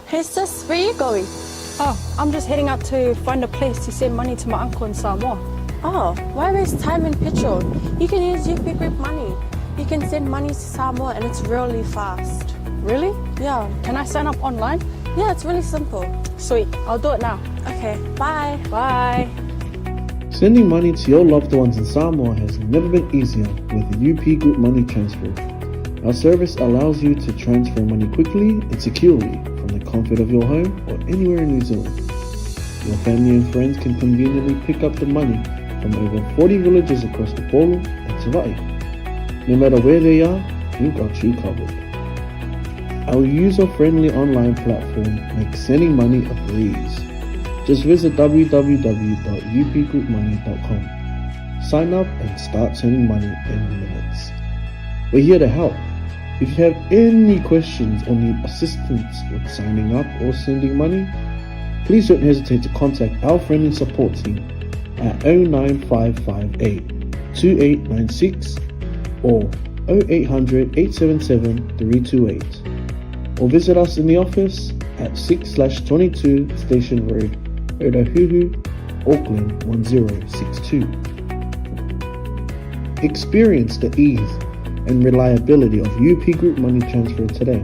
Hey sis, where are you going? Oh, I'm just heading out to find a place to send money to my uncle in Samoa. Oh, why waste time and petrol? You can use UP Group Money. You can send money to Samoa and it's really fast. Really? Yeah. Can I sign up online? Yeah, it's really simple. Sweet, I'll do it now. Okay, bye. Bye. Sending money to your loved ones in Samoa has never been easier with the UP Group Money Transfer. Our service allows you to transfer money quickly and securely from the comfort of your home or anywhere in New Zealand. Your family and friends can conveniently pick up the money from over 40 villages across the Polu and 𝚟𝚑𝚍. No matter where they are, we've got you covered. Our user-friendly online platform makes sending money a breeze. Just visit www.upgroupmoney.com. Sign up and start sending money in minutes. We're here to help. If you have any questions or need assistance with signing up or sending money, please don't hesitate to contact our friendly support team at 09558 2896 or 0800 877 328, or visit us in the office at 6/22 Station Road, Otahuhu, Auckland 1062. Experience the ease and reliability of UP Group Money Transfer today.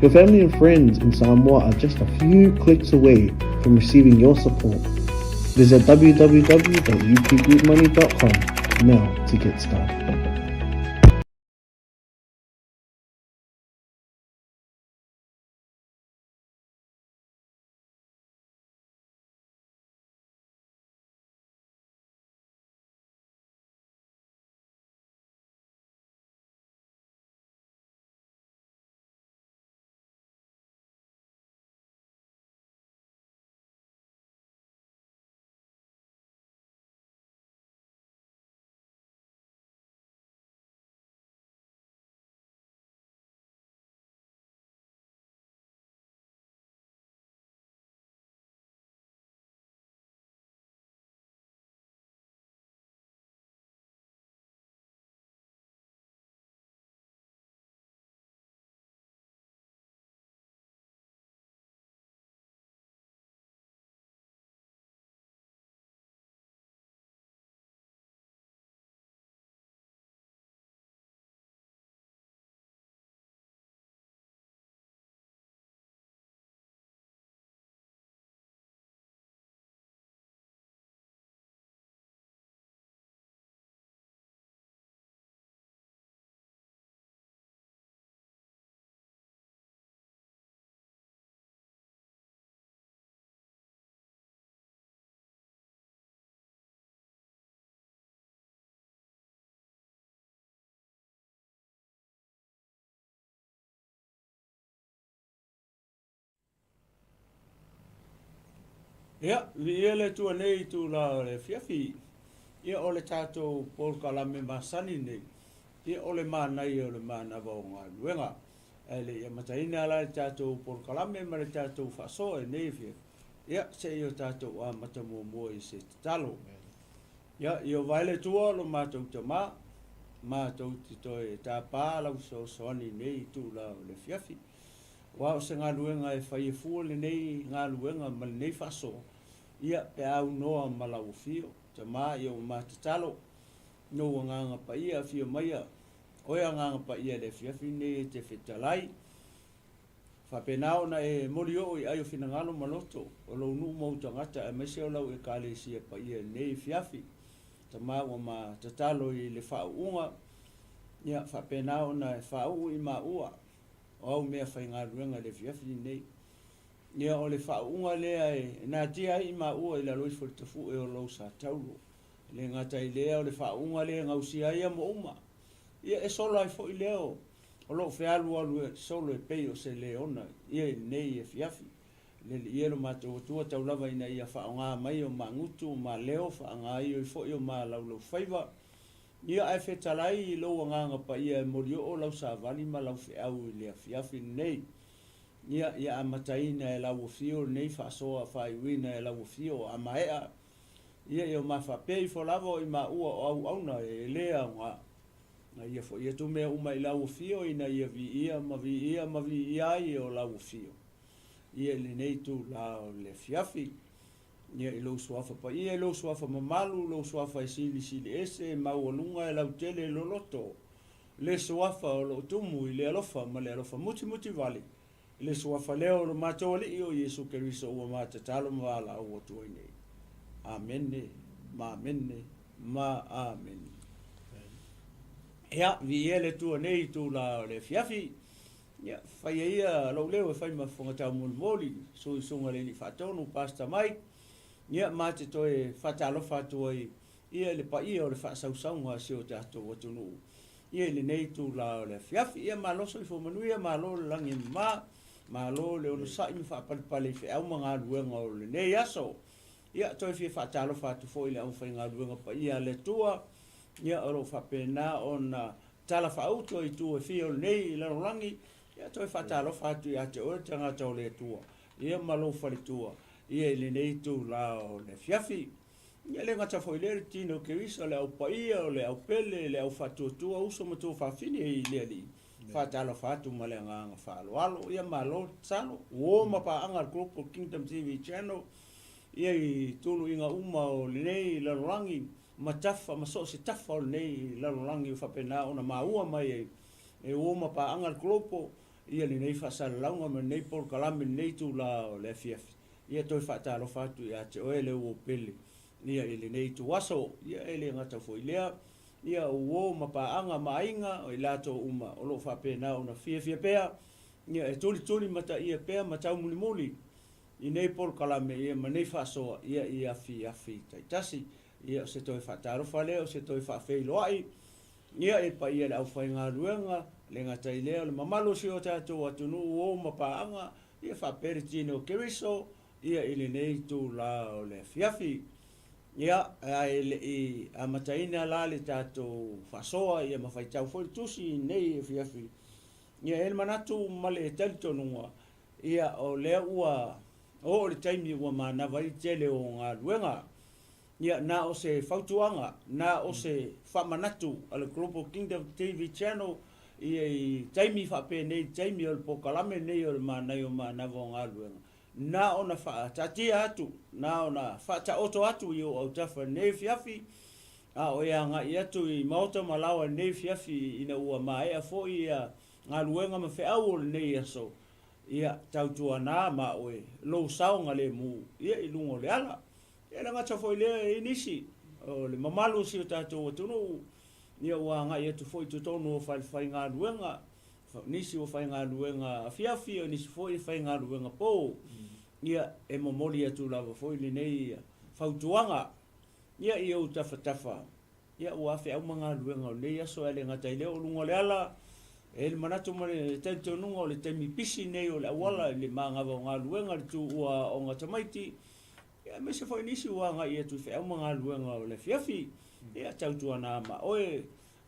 Your family and friends in Samoa are just a few clicks away from receiving your support. Visit www.upgroupmoney.com now to get started. Ia, vi le tua nei tu la le fiafi. Ia o le tātou Paul Kalame masani nei. Ia o le MANAI o le MANAVA o ngā luenga. Ele ia mataina ala le tātou Paul Kalame ma le tātou whaso e nei fia. Ia, se i o tātou a matamua i se talo. Ia, i o vaile tua lo mātou te mā. Mātou ti toi tā pā lau soani nei tu la le fiafi. Wa o se ngā luenga e whai e fua le nei ngā luenga ma le nei whaso. Ia pe au noa malau fio, te mā i o mātatalo, no nganga pa ia fio maia, oia nganga pa ia le fiafi nei te whetalai. Whapenao na e mori o i aio whinangalo maloto, o lau nu mau tangata e mese o lau e kāle sia pa ia nei fiafi. Te mā o mātatalo i le whaunga, ia whapenao na e whau i mā ua, o au mea whai ngā ruenga le fiafi nei. Ia o le whaunga lea e nā tia i mā ua i la loi whurtafu e o lau sa tauro. Le ngata i lea o le whaunga lea ngausia ia mo uma. Ia e solo ai fo i leo. O lo whialu alu e solo e pei o se leona. Ia i nei e fiafi. Le ia lo mātou tua tau lava ina ia whaunga mai o mā ngutu o mā leo whaunga i o i fo i o mā lau lau whaiva. Ia ai whetalai i loa nganga pa ia e mori o lau sa vali ma lau whiau i lea fiafi nei. Ia a mataina e lau fio nei whasoa whaiwina e lau fio a maea. Ia i o ma whapei fo lavo i ma ua o au auna e lea ngā. Ia fo ia tu mea uma i lau fio ina ia vi ia ma vi ia i o lau fio. ia le nei tu la o le fiafi ia i lo suafa pa ia lo suafa mamalu lo suafa sili ese maualunga e lau tele lo loto le suafa o lo tumu i le alofa ma le alofa muti vale le suafa leo lo mato le io Yesu Keriso o mata talo mala o tu nei amen ma amen ia vi ele tu nei tu la le fiafi ia fai ia lo leo fai ma fonga tau moli so le ni fatonu pasta mai ia mate toe fatalo fatu ai ia le pa ia o le fa sausaunga se o tato o tunu ia le nei tu la le fiafi ia malo so fo manu ia malo langi malo le ono sai mi fa pale fe au manga luenga o le nei aso ia toe fi fatalo fatu fo ile au fa nga luenga pa ia le tua ia o fa pena ona tala fa auto i tu e fi o nei le rangi ia toi fatalo fatu ia te o tanga tau le tua ia malo fa le tua ia le nei tu la o le fiafi ia le ngata foi le tino ke isa le au paia o le au pele le au fatu tua uso mo tu fa fini i le ali fatalo fatu male nga fa alo ia malo salo o ma pa anga grupo Kingdom TV channel ia i tulu inga uma o le nei la rangi matafa maso se tafa o nei la rangi fa pena ona maua mai e o ma pa anga grupo ia le nei fa salanga me nei por kalame nei tu la o le fiafi ia toi fatalo fatu ia te o ele o pele ia ele nei tu waso ia ele ngata foi lea ia o mapa anga mainga o ilato uma o lo fa pena ona fia pea ia e tuli mata ia pea mata muli i nei por kalame ia manei fa so ia fi taitasi ia se toi fatalo fa leo se toi fa feilo ai ia e pa ia au fa nga luenga le ngata ile le mamalo si o tato atunu o mapa anga ia fa pertino keriso ia ile nei tu la o le fiafi ia ele i amataina la le tato fasoa ia mafaitau foi tusi nei fiafi ia el manatu male teltonua ia o le ua o le taimi ua manava i tele o ngā luenga ia na o se fautuanga na o se whamanatu ale Global Kingdom TV channel ia i taimi whape nei taimi o le pokalame nei o le manai o manava o ngā luenga na ona fa tatia atu na ona fa ta oto atu yo au tafa nei fiafi a o ia nga ia tu i mauta malawa nei fiafi ina ua mai a fo ia nga luenga ma fe au nei aso ia tautua na ma oe lo saunga le mu ia i lungo le ala ia nga ta fo le inisi o le mamalu si o tato o tunu ia ua nga ia tu fo i tu tonu o fai nga luenga nisi o fai ngā luenga fiafi o nisi foi fai ngā luenga po ia e momoli atu lava foi le nei fautuanga ia i o tafa ia ua fe au mga luenga o nei aso ele ngata i leo lunga le ala e le manatu ma le tento nunga o le temi pisi nei o le awala le maangava o ngā luenga le tu ua o ngā tamaiti ia me se foi nisi ua ngā i atu fe au mga luenga o le fiafi ia tautua nā ma oe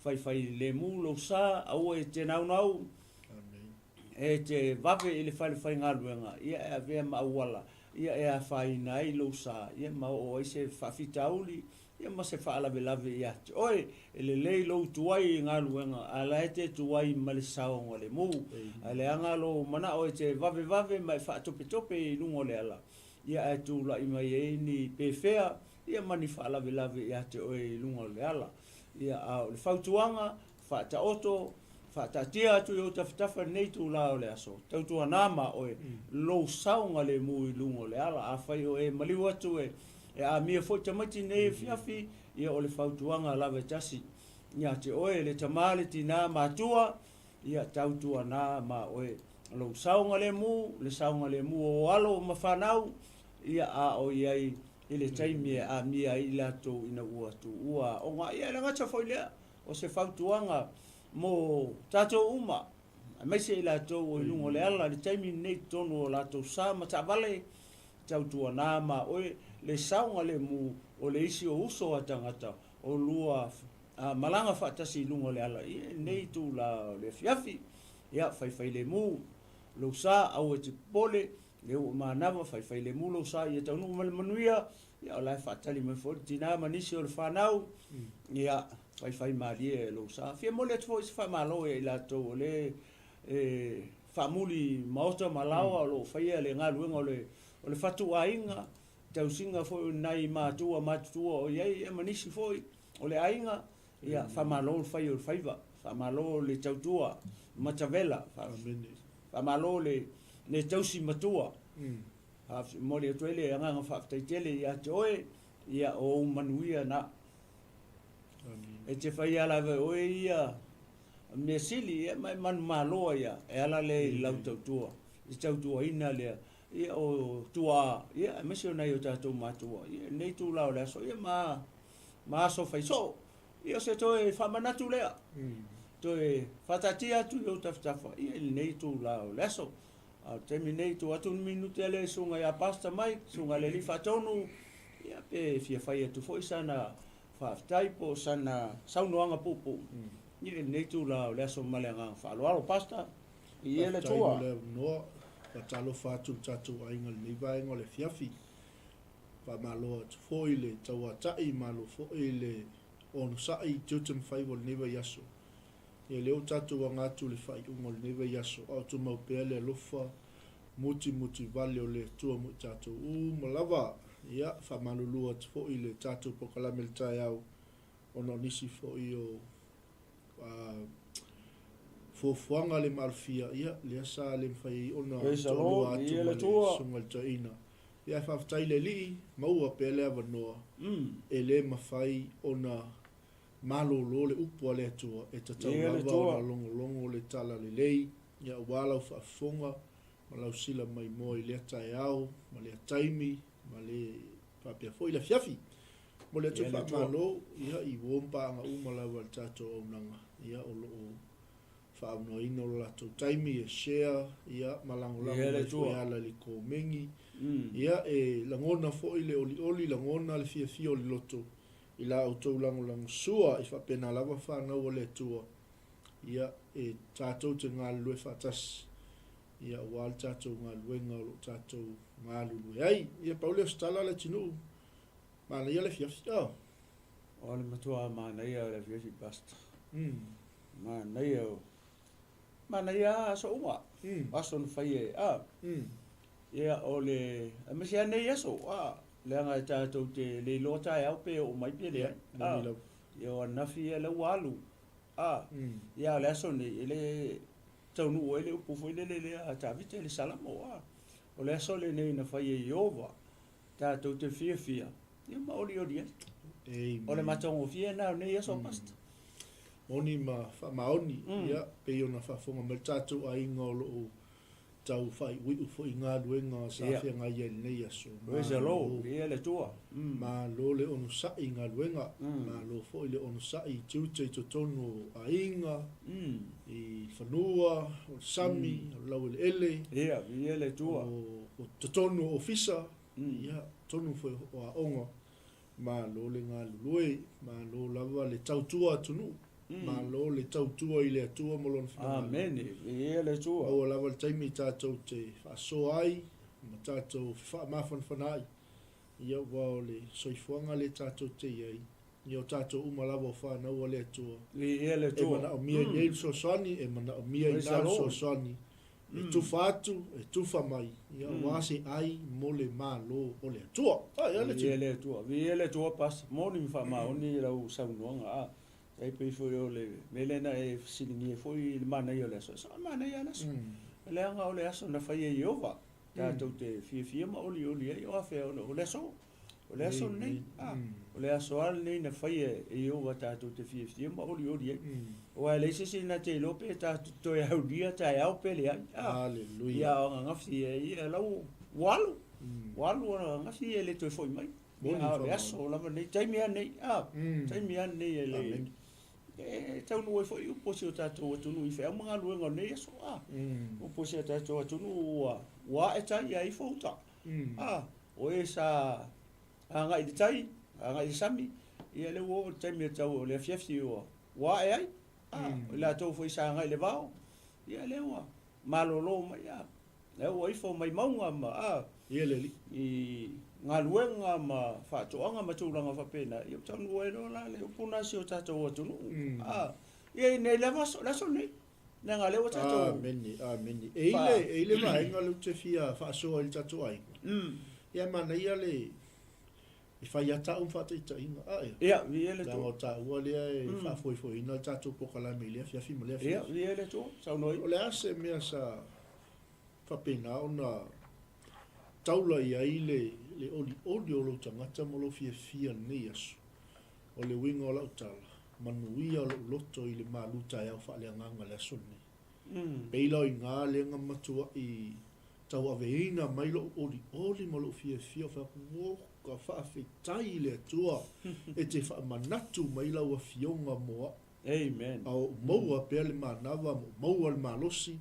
fai le mulo sa au e te nau e te vape i le fai ngā luenga ia e avea ma awala ia e a fai nai lo sa ia ma o i se whawhitauli ia ma se whaalawelawe ia te oe e le lei lo tuai ngā luenga a la e te tuai ma le saonga le mu a le anga lo mana o e te vape mai whaatope i lungo le ala ia e tu la i mai e ni pewhea ia mani whaalawelawe ia te oe i lungo le ala ia a le fautuanga fata oto fata tia tu yo tafa nei tu la o le aso tautu anama o lo saunga le mu lungo le ala a fai o e maliu atu e a mia fo tamati nei fiafi ia o le fautuanga la vetasi ia te oe le tamale tina matua ia tautu anama o lo saunga le mu o alo mafanau ia a o iai ile taimi a mia i lato ina ua tu ua o nga ia langa cha foi lea o se fautuanga mo tato uma mai se lato o lungo le ala le taimi nei tonu o lato sa ma vale tautua na ma oe le saunga le mu o le isi o uso atangata o lua malanga fatasi lungo le ala nei tu la le fiafi ia fai le mu lo sa au te pole le o manava fai le mu lo sa ia tanu manuia ia la fatali me forti na manisi o le fanau ia fai malie lo sa fia mole tu foi fa malo e la to le whamuli maota malawa o lo whaia le ngā luenga o le whatu ainga, tau singa foi nai mātua o iei e manisi foi o le ainga, ia whamalo le whai o le whaiva, whamalo le tautua matavela, whamalo le tausi matua, mo le atuele anga ngā whaktaitele ia te oe, ia o manuia na. E te whai ala ve oe ia, me sili e mai manu maloa ia, e ala le lau tautua, i tautua ina lea, ia o tua, ia e mesi o nei o tātou mātua, ia nei tū lau lea so, ia ma aso whaiso, ia se toi whamanatu lea, toi whatatia tu i o taftafa, ia nei tū lau lea so, temi nei tū atu minute le sunga ia pasta mai, sunga le li whatonu, ia pe fia whai atu fo sana whaftaipo, sana saunoanga pupu, ia nei tū lau lea so maleanga whaaloalo pasta, ia le tua. Pa talo fatu tatu ainga le vaenga le fiafi. Pa malo atu foi le taua tai malo foi le onu sai tutum fai wal neva yaso. Ia leo tatu wangatu le fai ungol neva yaso. Au tu mau pea le lofa muti vale o le tua mu tatu. Malava ia fa malulu atu foi le tatu pokalame le tai au. Ono nisi foi o fuanga le malfia ia le sa le fai ona lo ia le tua sungal taina ia fa ftai le li maua pele avanoa ele mafai ona malo lo le upo le tua e tatau lava longo le tala le lei ia wala fa fonga malau sila mai moi le tai au ma le taimi ma le papia foi la fiafi mo le tu fa malo ia I wompa nga umala wal tato onanga ia o lo whaamno ino la tau taimi e share ia malangolango le fo ala li ko mengi ia e langona fo ile oli langona le fia o le loto I la autou langolango sua I whapena lava whanau o le tua ia e tātou te ngā lue whatas ia wal tātou ngā luenga o tātou ngā lue ai ia paule o stala le tinu mana ia le fia o le matua MANAI o le fia basta MANAI o MANAI so uma aso no fai ia o le amasi nei aso le anga tātou te le lota e au pe o mai pe le ia o nafi e le walu ia le aso nei le taunu o le upu foi le a tavite le salamo o le aso le nei na fai e Iova tātou te fia ia maori o dia o le matongo fia na nei aso pasta oni maoni ia pe ona fonga me tatu a inga o tau fai wi fo inga luenga sa fia nga ye nei aso wesa lo ia le tua ma lo le onu sa inga luenga ma lo fo le onu sa I tutai to tonu a inga I fanua o sami o lau ele ia le tua o to tonu ofisa ia tonu fo o onga ma lo le nga lue ma lo lava le tau tua tunu ma lo le tau tua I le atua mo lon fina amen ia le tua o lava le taimi tātou te whaaso ai ma tātou mawhanwhanai ia wao le soifuanga le tātou te iei ia o tātou umalawa o whanau o le atua ia le tua e mana o mia I neil soasani e mana o mia I nal soasani e tufa atu e tufa mai ia wase ai mo le malo o le atua ia le tua pas moni mwha maoni lau saunuanga ai pe foi o le melena e siningi e foi le MANAI o le aso MANAI ala so le anga o le aso na fai e Iova tātou te fia ma oli ai o afe o le aso nei o le aso al nei na fai e Iova tātou te fia ma oli ai o ai leise si na te lope tātou toi au dia tai au pele ai Hallelujah ia o ngafi e ia lau walu o ngafi e le toi foi mai ia le aso lava nei taimi nei taimi nei e le e tau no foi o posi o tātou atunu I whea mga luenga nei aso o posi o tātou atunu wa e tai ai fauta o e sa anga I tai anga I sami ia le wo taimi tau o le fiafi o wa e ai la tau foi sa anga I le vao ia le wa malolo mai le o I fo mai maunga ma ia le I ngā luenga ma whātoanga ma tūranga whapena I o tanu e no la le puna si o tātou atunu ia I nei lewa laso nei na nga le o tatou Ameni. Eile vaenga lu te fia whaasoa i tatou ai. Ia mana ia le i whai ata whata i tainga. Ia, vi ele Lango ta ua lea e whaafoifoi ina tatou pokalame lea fiafi ma lea Ia, vi ele tō, sau noi. O le ase mea sa whapena ona taula i ai le oli o lo tangata mo lo fia nei asu. O le winga o lau tala. Manuia o lo loto i le maluta e au whaaleanganga le asuni. Peila i ngā lenga matua i tau aveina mai lo oli mo lo fia whakawoka whaafetai le atua e te whaamanatu mai lau a fionga moa. Amen. Au maua pea le manava, maua le malosi,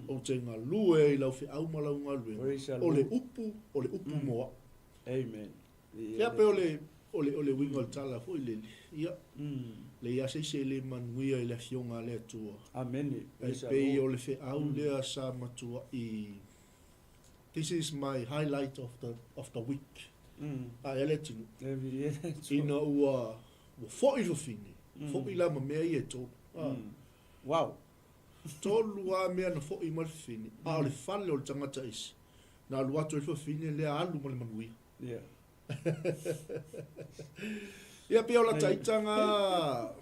o te ngā lue i lau whi au malau ngā lue. O le upu moa. Amen. Ia pe o le winga o tala fo i le ia. Le ia se le manuia i le fionga le atua. Amen. Ai pe o le whi au lea sa matua i this is my highlight of the week. Ele tinu. Ina ua fo'i lo fini. Fo'i la ma mea i e tō. Wow. Tōlu a mea na fo'i ma le fini. A o le whale o le tangata isi. Na alu atu e fini lea alu ma le manuia. Yeah. Ia pe o la taitanga.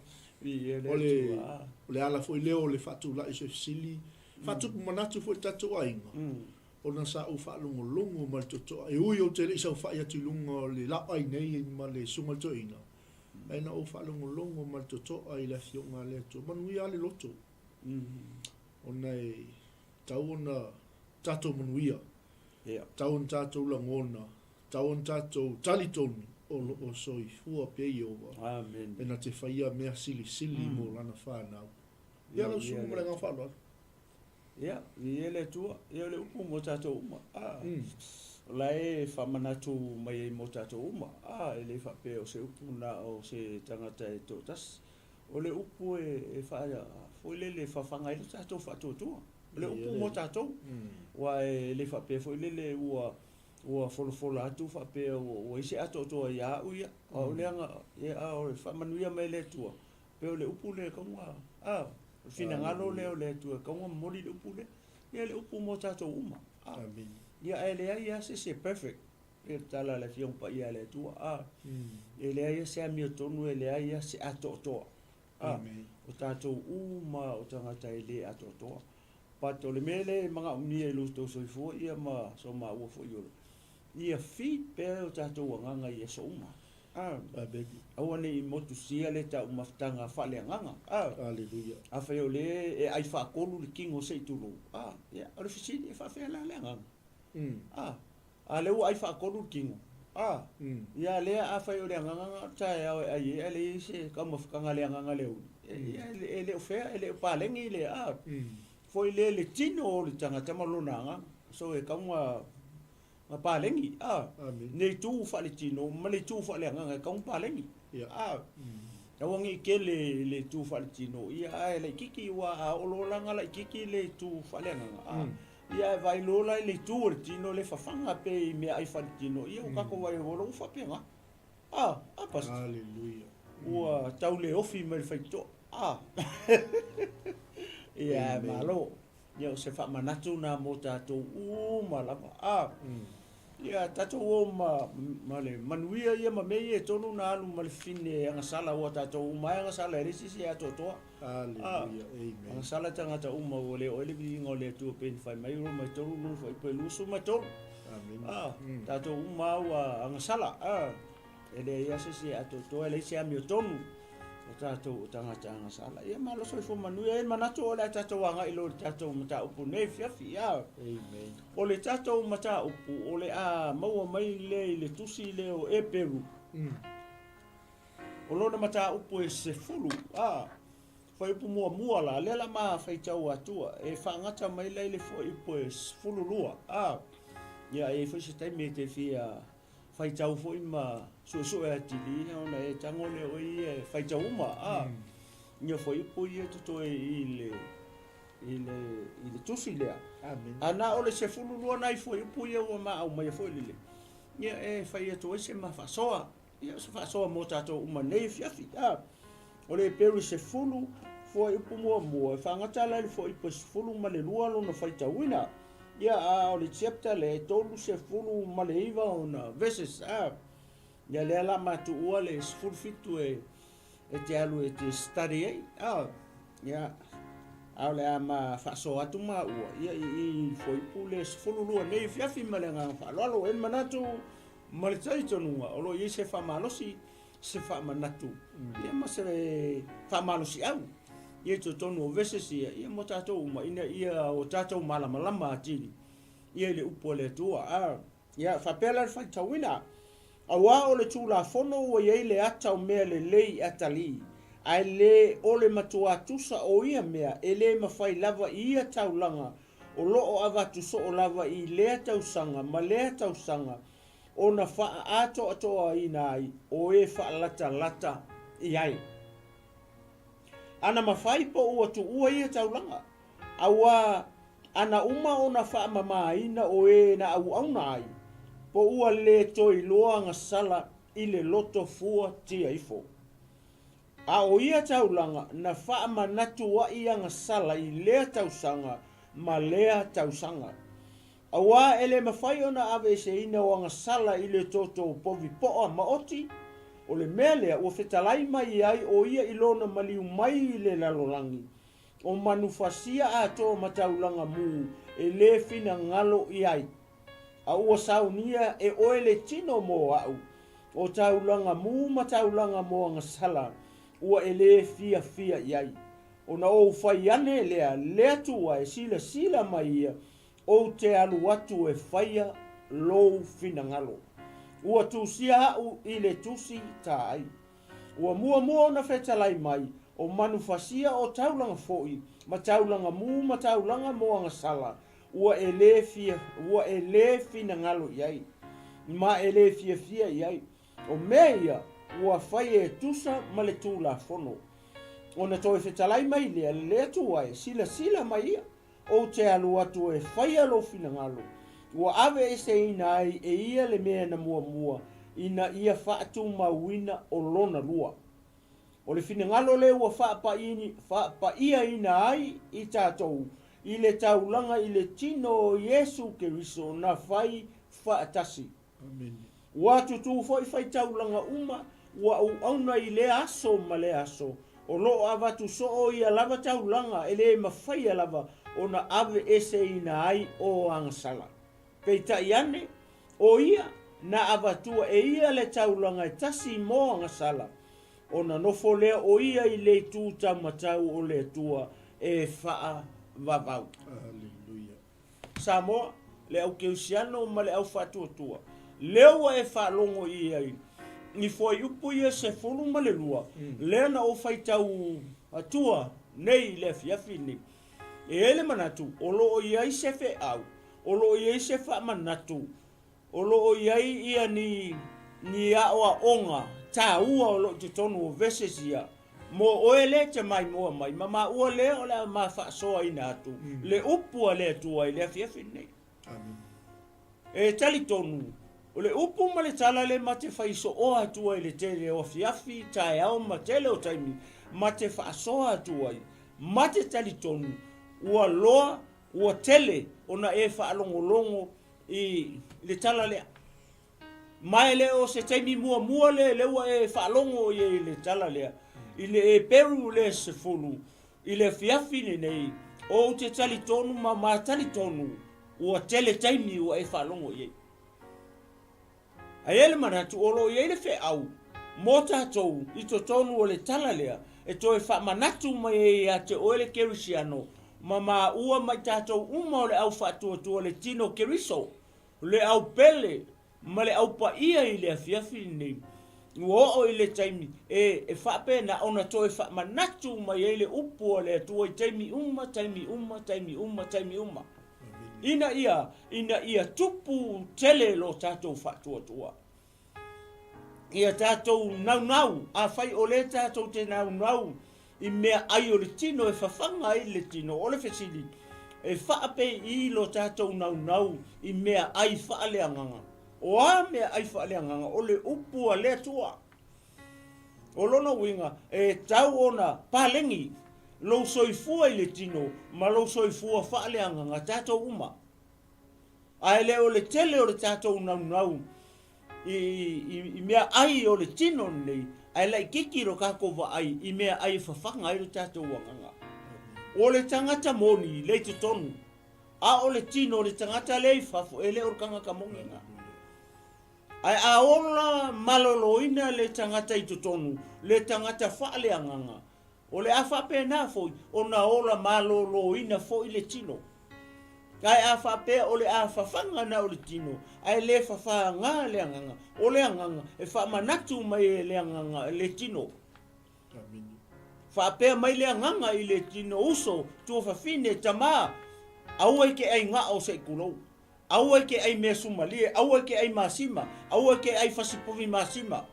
O le ala fo'i leo o le fatu la iso sili. Fatu manatu fo'i tatu ainga. O na sa u whaalongolongo ma le totoa. E ui o te le isa u whaia tulunga le lapai nei ma le sunga toina. Ai na o whaalongolongo ma le totoa i le fionga le atua. Manuia le loto. O nei tau ona tatou manuia. Tau on tatou langona. Tau on tatou talitoni. O soi fua pei owa. Amen. E na te whaia mea sili mo lana whanau. Ia lau sunga mo le ngā whanau. Ia, vi ele tua, ia le upu mo tatou uma. La e whamanatu mai e mo tatou uma. Ele whape o se upu na o se tangata e tōtas. O le upu e whaia, foi le whawhanga i tatou whatotua. Le upu mo tatou. Wa e le whape foi le ua wholofola atu whape o ise ato toa ia uia. O leanga, o le whamanuia mai le tua. Pe o le upu le kaunga. Fina ngalo leo le tua kaunga mori le upu le. Ia le upu mo tatou uma. Amen. Ia e lea ia se perfect. E tala le fiong pa ia le tua. E lea ia se amio tonu e lea ia se ato toa. Amen. O tatou uma o tangata e le ato toa. Pato le mele mga umia e luto soifua ia ma so ma ua fo iolo. Ia fit pe o tatou anganga ia so uma. Awane i motu sia le ta umaftanga fale nganga. Hallelujah. Afa le e ai fa kolu le kingo se tulu. Ya, o le fisini e fa fe la nganga. Le ai fa kolu kingo. Ya le afa le nganga ta ai le se kama fkanga le nganga le. Le fe le palengi le foi le tino le tanga tamalonanga. So e kama ma palengi nei tu fa le tino ma le tu fa le nganga ka un palengi wangi ke le tu fa le tino ia le kiki wa o lo langa le kiki le tu fa le nganga ia vai lo la le tu le tino le fa fanga pe me ai fa le tino ia o ka ko vai lo fa pe nga pas hallelujah wa tau le ofi me fa to ia malo ia se fa manatu na mota to malama ia tatou ma le manuia ia ma mei e tonu na alu ma le fine anga sala o tatou ma anga sala e resi se ato toa. Hallelujah, amen. Anga sala tangata uma o le vinga o le tua pen fai mai ro mai tonu no fai pe lusu mai tonu. Amen. Tatou uma wa anga sala ele ia se ato toa ele se ami o tonu. O tatou tangata anga sala ia malo so fo manuia e manatu o le tatou anga ilo tatou mata upu nei fiafi Amen. O le tatou mata upu o le maua mai le tusi le o Eperu. O lona mata upu e se fulu. Fai upu mua la lela ma fai tau atua. E whangata mai le fo upu e fulu lua. Ia e fai se taime te fia fai tau fo ima su e atili. Ona e tango le o i fai tau uma. Ia fai upu i e tuto i le tusi lea. Amen. Ana o le se fulu lua nai foi upu ia ua ma au mai foi lile. Ia e fai atu se ma fasoa. Ia se fasoa mo tatou uma nei fiafi. O le Eperu se fulu foi upu mua whangata lai foi pasifulu ma le lua lona whaitauina ia o le chapter le tolu se fulu ma le iwa ona verses ia le ala matu ua le sifulu fitu e te alu e te study ei ia au le ama whaaso atu ma ua ia i foi upu le sifulu lua nei fiafi ma le ngā whaalolo en manatu ma le taitonunga o lo i se whamalosi se whamanatu ia ma se whamalosi au ia to tonu o verses ia mo tātou uma ina ia o tātou malama atini ia le upo le tua ia whapela le whaitauina awa o le tūla fono o iei le ata o mea le lei atali ai le o le matua tusa o ia mea e le mawhai lava i ia taulanga o loo avatu so o lava i lea tausanga ma lea tausanga o na wha ato atoa ina ai o e wha lata i ai ana mawhai po ua tu ua ia taulanga awa ana uma o na wha mama ina o e na au ai po ua le toi loa nga sala i le loto fua tia ifo a o ia taulanga na wha manatu wa ia nga sala i lea tausanga ma lea tausanga awa ele mawhai o na ave se ina o nga sala i le toto povi poa maoti o le mele o fetalai mai ai o ia ilona maliu mai le lalolangi o manufasia ato mataulanga mu e le fina ngalo i ai a ua saunia e oele tino mo au o taulanga mu mataulanga mo nga sala ua e le fia i ai o na o fai ane lea tua e sila mai ia o te alu atu e faia lou fina ngalo ua tusia au i le tusi ta ai ua mua na fetalai mai o manufasia o taulanga foi ma taulanga mu ma taulanga mo nga sala ua e le fina ngalo iai ma e le fia iai o meia ua fai e tusa ma le tūla fono o na toi fetalai mai le tua e sila mai ia o te alu atu e faia lo fina ngalo ua ave e se ina ai e ia le mea na mua ina ia whaatu mawina o lona lua o le fina ngalo le ua wha ia ina ai i tātou i le taulanga i le tino Yesu Keriso na fai whaatasi ua tutu fai taulanga uma ua auna i le aso ma le aso o loo avatu so o ia lava taulanga e le mawhaia lava o na ave ese ina ai o angasala peita iane o ia na avatua e ia le taulanga e tasi mo angasala o na nofo lea o ia i le tūta matau o le tua e faa vavau Hallelujah. Samoa le au keusiano ma le au fatuatua leua e faa longo i ai ni foi upu ia se fulu ma le lua lea na o faitau atua nei le fiafi ni e ele manatu o loo iai se fe au o loo iai se fa manatu o loo iai ia ni a oa onga ta ua o loo te tonu o verses ia mo oele te mai moa mai ma ua le o le ma fa soa ina atu le upu le atua i le fiafi nei Amen. e tali tonu o le upu ma le tala le ma te faiso o atua i le tele o fiafi tae au ma tele o taimi ma te fa soa atua i ma te tali tonu ua loa ua tele ona e fa longo i le tala le mai le o se taimi mua le ua e fa longo i le tala le i le Eperu le se fulu i le fiafi nei o te tali tonu ma tali tonu ua tele taimi ua e fa longo i a ele manatu o lo i le fe au mo tātou i to tonu o le tala lea e to e fa manatu mai a te oele kerisiano ma ua mai tātou uma o le au whaatua le tino keriso le au pele ma le au pa ia i le afiafi nei ua o i le taimi e whaape na ona to e wha manatu mai e le upu o le atua i taimi uma ina ia tupu tele lo tātou whaatua ia tātou nau a whai o le tātou te nau i mea ai o le tino e whawhanga i le tino o le whesili e whaape i lo tātou nau i mea ai whaaleanganga o a mea ai whaaleanganga o le upua le tua o lona winga e tau ona palengi lo soifua i le tino, ma lo soifua whaaleanga ngā tātou uma. Ai le o le tele o le tātou nau i mea ai o le tino nei, ai lai kikiro kako wa ai, i mea ai whawhanga ai le tātou wanganga. O le tangata moni, le te tonu, a o le tino le tangata le whafo, e le orkanga ka mongenga. Ai a ola maloloina le tangata i tonu, le tangata whaaleanganga. O le awhape nā foi, o na ola maloloina foi le tino. Kai a whapea o le a whawhanga na o le tino, ai le whawhanga le anganga, o le anganga, e whamanatu mai e le anganga le tino. Whapea mai le anganga i le tino uso, tua whawhine tamā, aua ke ai ngā o se kulou. Aua ke ai mea sumalie, aua ke ai masima, aua ke ai whasipovi masima.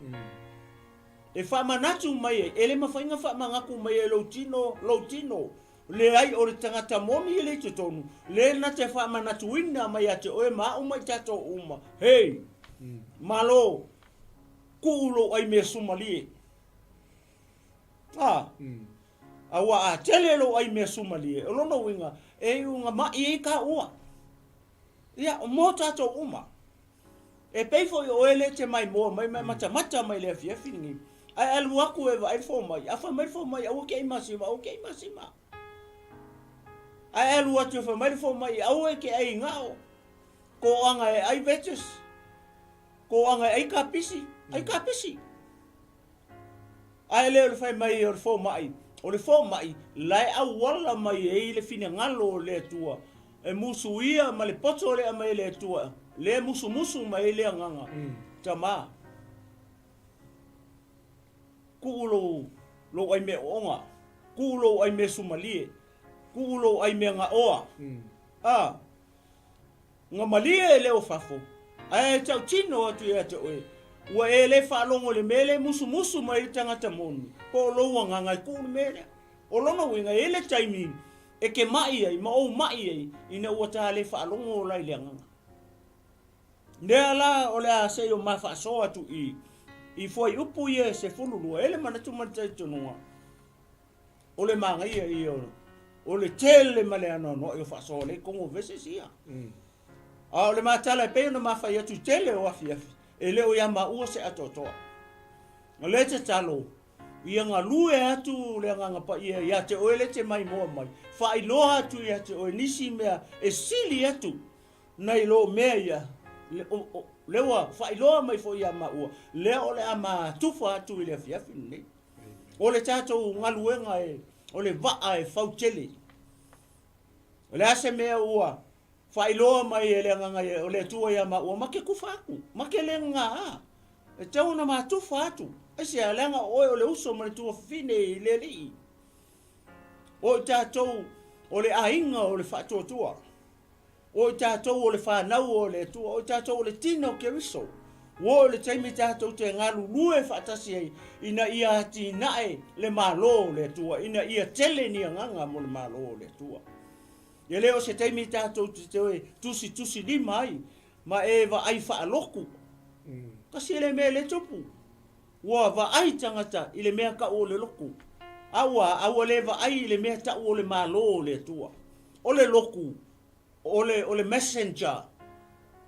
E whamanatu mai e le mawhainga whamangaku mai e lo tino. Le ai o le tangata moni e le te tonu. Le na te whamanatu ina mai a te oe maa umai tato uma. Hei, malo, kuulo ai mea sumalie. Awa a telelo ai mea sumalie. E lono winga, e unga mai e ka ua. Ia, o mō tato uma. E peifo i oele te mai moa, mai mata mai le fiafingi. Ai alu aku e vai fo mai, afa mai fo mai, au ke masima, au ke masima. Ai alu atu fa mai fo mai, au ke ai ngao. Ko anga e ai vetes. Ko anga ai kapisi, ai kapisi. Ai le fai mai o fo mai. O le fo mai, lai au wala mai e le fina ngalo le tua. E musu ia ma le poto le mai le tua. Le musu mai le nganga. Tama. Kulo lo ai me onga. Kulo ai me sumalie. Kulo ai me nga oa. Nga malie le o fafo. Ai tau tino atu e atu e. Ua e le whaalongo le mele musu mai tangata monu. Po lo nganga ku mele. O lono winga e le taimi. E ke mai ai, ma o mai ai. Ina ua ta le whaalongo lai le nganga. Nea la o le a se o ma whaaso atu I foi upu ia se fululu ele manatu mantai tonua. O le manga ia o le tele male ano no e faso le como vese sia. A o le matala pe no mafa ia tu tele o afia. Ele o ia ma se atotoa. O le te talo ia nga lue atu le nga pa ia te o ele te mai mo mai. Fa I lo atu ia te o nisi mea e sili atu. Nai lo mea ia lewa whailoa mai fo ia maua. Leo le ama tufa atu I le fiafini nei. O le tātou ngaluenga o le waa e 𝚘𝚙𝚎 O le ase mea ua. Whailoa mai e le nganga o le tua ia maua. Ma ke kufaku. Ma ke le ngā. E tau na ma tufa atu. E se a lenga oe o le uso ma le tua fine I le li. O tātou o le ainga o le whatotua. O tātou o le whanau o le tua, o tātou o le tino ke riso. O le taimi tātou te ngalu lue whatasi ai, ina ia ati nae le malo le tua, ina ia tele ni nganga mo le malo le tua. Ia leo se taimi tātou te te tusi lima ai, ma e wa ai whaaloku. Kasi le mea le tupu. Wa wa ai tangata I le mea ka o le loku. Awa le wa ai le mea ta o le malo le tua. O le loku. O le messenger.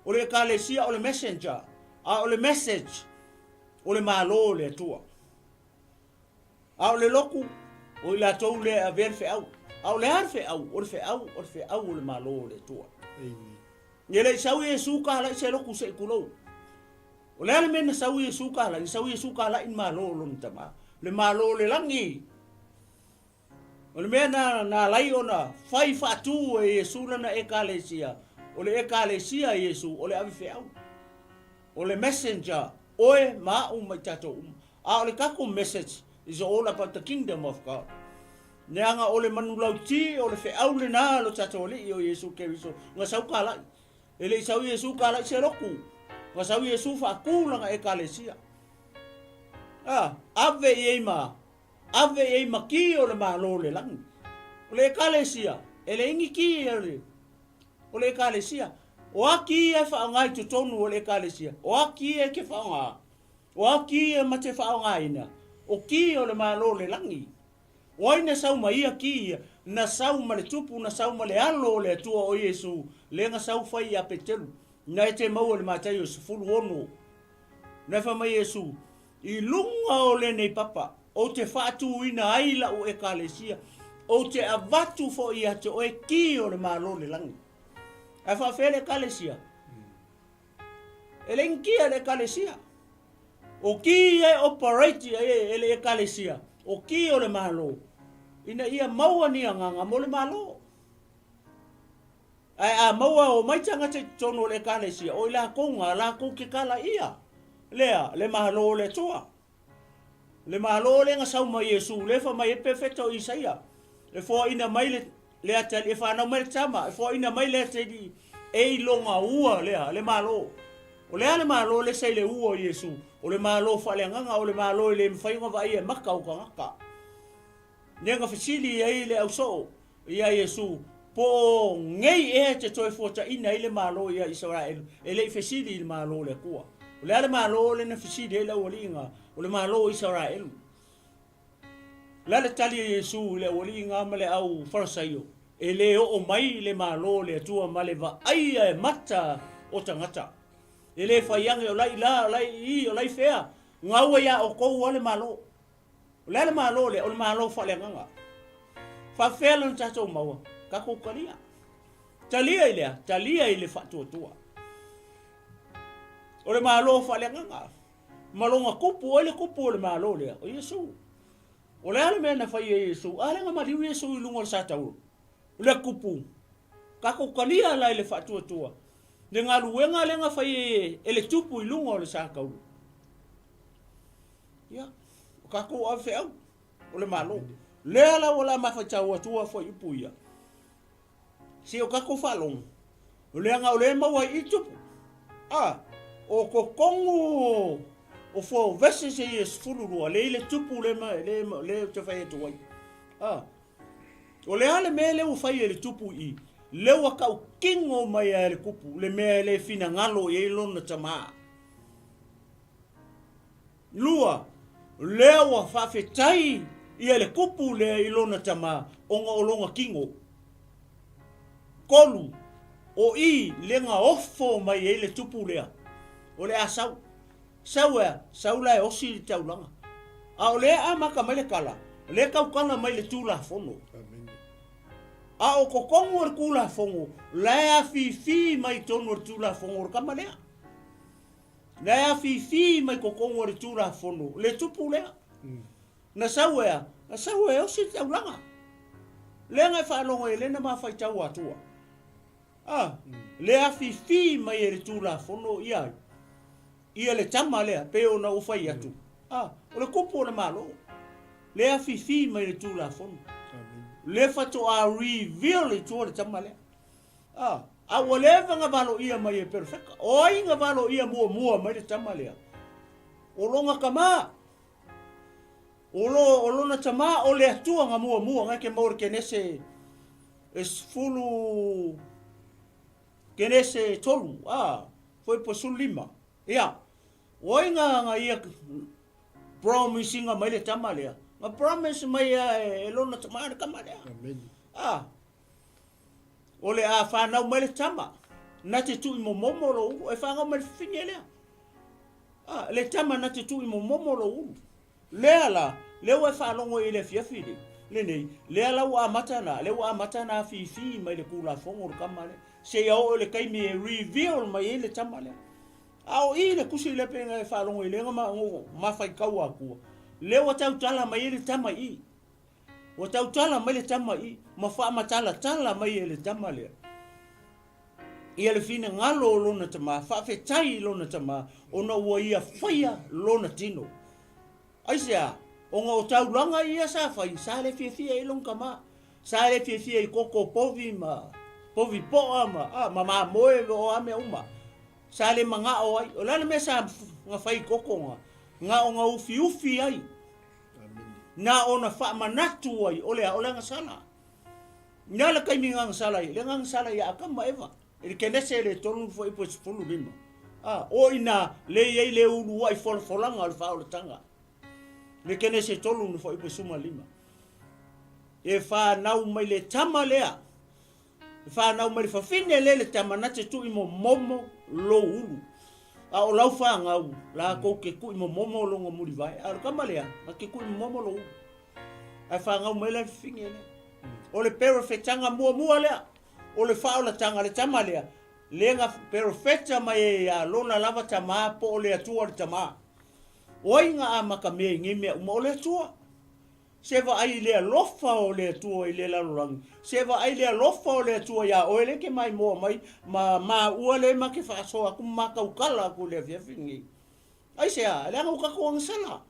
O le kalesia o le messenger. O le message. O le malo le tua. O le loku. O la tou le a ver fe au. O le ar fe au. O le fe au. O le fe au o le malo le tua. Ele sau Yesu ka la se loku se kulo. O le mena sau Yesu ka la. Sau Yesu ka la in malo lo ntama. Le malo le langi. O le mea na lai ona whai whatu e Yesu lana ekalesia. O le ekalesia Yesu, o le awi whiau. O le messenger, oe maa mai tato A o le kako message is all about the kingdom of God. Neanga o le manulau ti, o le whiau le nā lo tato li o Yesu keriso. Nga sau kalai. E le sau Yesu kalai se roku. Nga sau Yesu whakūlanga ekalesia. Ave ye maa. Ave e maki o le malo le langi. O le kalesia. E le ingi ki o le kalesia. O aki e whaangai tu tonu o le kalesia. O aki e ke whaanga. O aki e mate whaanga ina. O ki o le malo le langi. Oi na sau mai ki na sau ma le tupu na sau ma le alo le tua o Yesu le nga sau fai a Eperu na e te mau le matai o sefulu ono na fa mai Yesu i lunga o le nei papa o te whaatu ina aila o ekalesia o te avatu fo i ate o e ki o le malo le langi a fa fele ekalesia ele inkia le ekalesia o ki e operate e le ekalesia o ki o le malo ina ia maua ni nganga mo le malo ai a maua o mai tanga te tono le ekalesia o la konga la ko ke kala ia lea le malo le toa le malo le nga sau mai Yesu le fa mai perfecto Isaia le fo ina mai le ata le fa na mai tama e fo ina mai le te di e longa ua le malo o le malo le sei le ua Yesu o le malo fa le nganga o le malo le mfai nga vai e maka o kanga nenga fasili ai le auso ia Yesu po ngei e te toi fota ina ile malo ia Israel ele fasili le malo le kua o le malo le na fasili le olinga o le malo Israel la le tali Yesu le olinga male au farisaio ele o mai le malo le tua male va ai e mata o tangata ele fa yang o lai fea ngawa ya o ko le malo le malo le o malo fa le nganga fa fela nta to mawa ka ko kalia talia ile fa to o le malo fa le nganga malonga kupu le malo le o Yesu o le me na fa Yesu ale nga mali Yesu lungo sa tau le kupu ka ko kalia la ile fa to le ngaluenga le nga fa ele tupu lungo le sa kau ya ka ko a fe o le malo le ala wala ma fa tau tua fo ipuia si o ka ko falong le nga o le ma wa i tupu o ko kongo o fo vese se yes fuluru le tupu le te fa to wai o le ale me le o fa le tupu i le wa ka kingo mai le kupu le me le fina ngalo e lona tama lua le wa fa fetai ia le kupu le ilona tama onga olonga kingo kolu o i lenga ofo mai ele tupu lea o le asau saula e osi taulanga a o le amaka mai le kala le kaukanga mai le tula fono a o kokongo le kula fongo la fi mai tono le tula fongo kama lea la fi mai kokongo le tula fono le tupu lea na saua o si taulanga lenga fa longo ele na ma fa tau atua le fi mai ele tula fono ia le tama le pe ona o fa atu o le kupu le malo le fi mai le tula fono le fa to a reveal it to le tama le a wale nga valo ia mai e perfect o inga valo ia mua mai le tama le o longa kama Olo na tama o le atua nga mua nga ke maur kenese es fulu kenese tolu foi po sulima ia oinga ia promising nga mai le tama le nga promise mai e lo na tama ka mai amen ole a fa na mai le tama na te tu mo momolo e fa nga mai finele le tama na te tu mo momolo Leala, lewa fa longo ile fiafide. Le nei, leala wa matana fi mai le kula fongo kamale. Se ya o le kai me reveal mai ile tamale. Ao ile kusi le penga fa longo ile ma fai kaua ku. Lewa tau tala mai ile tama I. O tau tala mai le tama I, ma fa matala mai ile tamale. Ia le fina ngalo lona tama, fa fe tai lona tama, ona wa ia faia lona tino. Aisia, onga o taulanga ia sa fai, sa le fia I long kama, sa le fia I koko povi poa ma moe o ame uma, sa le manga o ai, o lana me sa nga fai koko nga onga ufi ai, na ona fa manatu ai, ole nga sala, nga la kai mingang sala ai, le ngang sala ia akama eva, ele kenese le tonu fo ipo sepulu lima, o ina le ye le ulu ai folanga al fa o tanga. Le kene se tolu no foi pesuma lima. e whanau mai le tama lea. E whanau mai le whawhine le tama na te tu i momo lo ulu. A o lau whangau, la kou ke kui momo longa muri vai. A kama lea, ma ke kui momo lo ulu. A whangau mai le whinge lea. O le pero whetanga mua lea. O le whaola tanga le tama lea. Lenga pero feta mai e lona lava tama po o le atua le tama. Oinga a maka me ngime uma o le atua. Seva ai le lofa o le atua i le lalurangi. Seva ai le lofa o le atua ya o ele ke mai moa mai ma ua le ma ke whaasoa kum maka ukala ku le fiafingi. Ai sea, le anga ukako ang sala.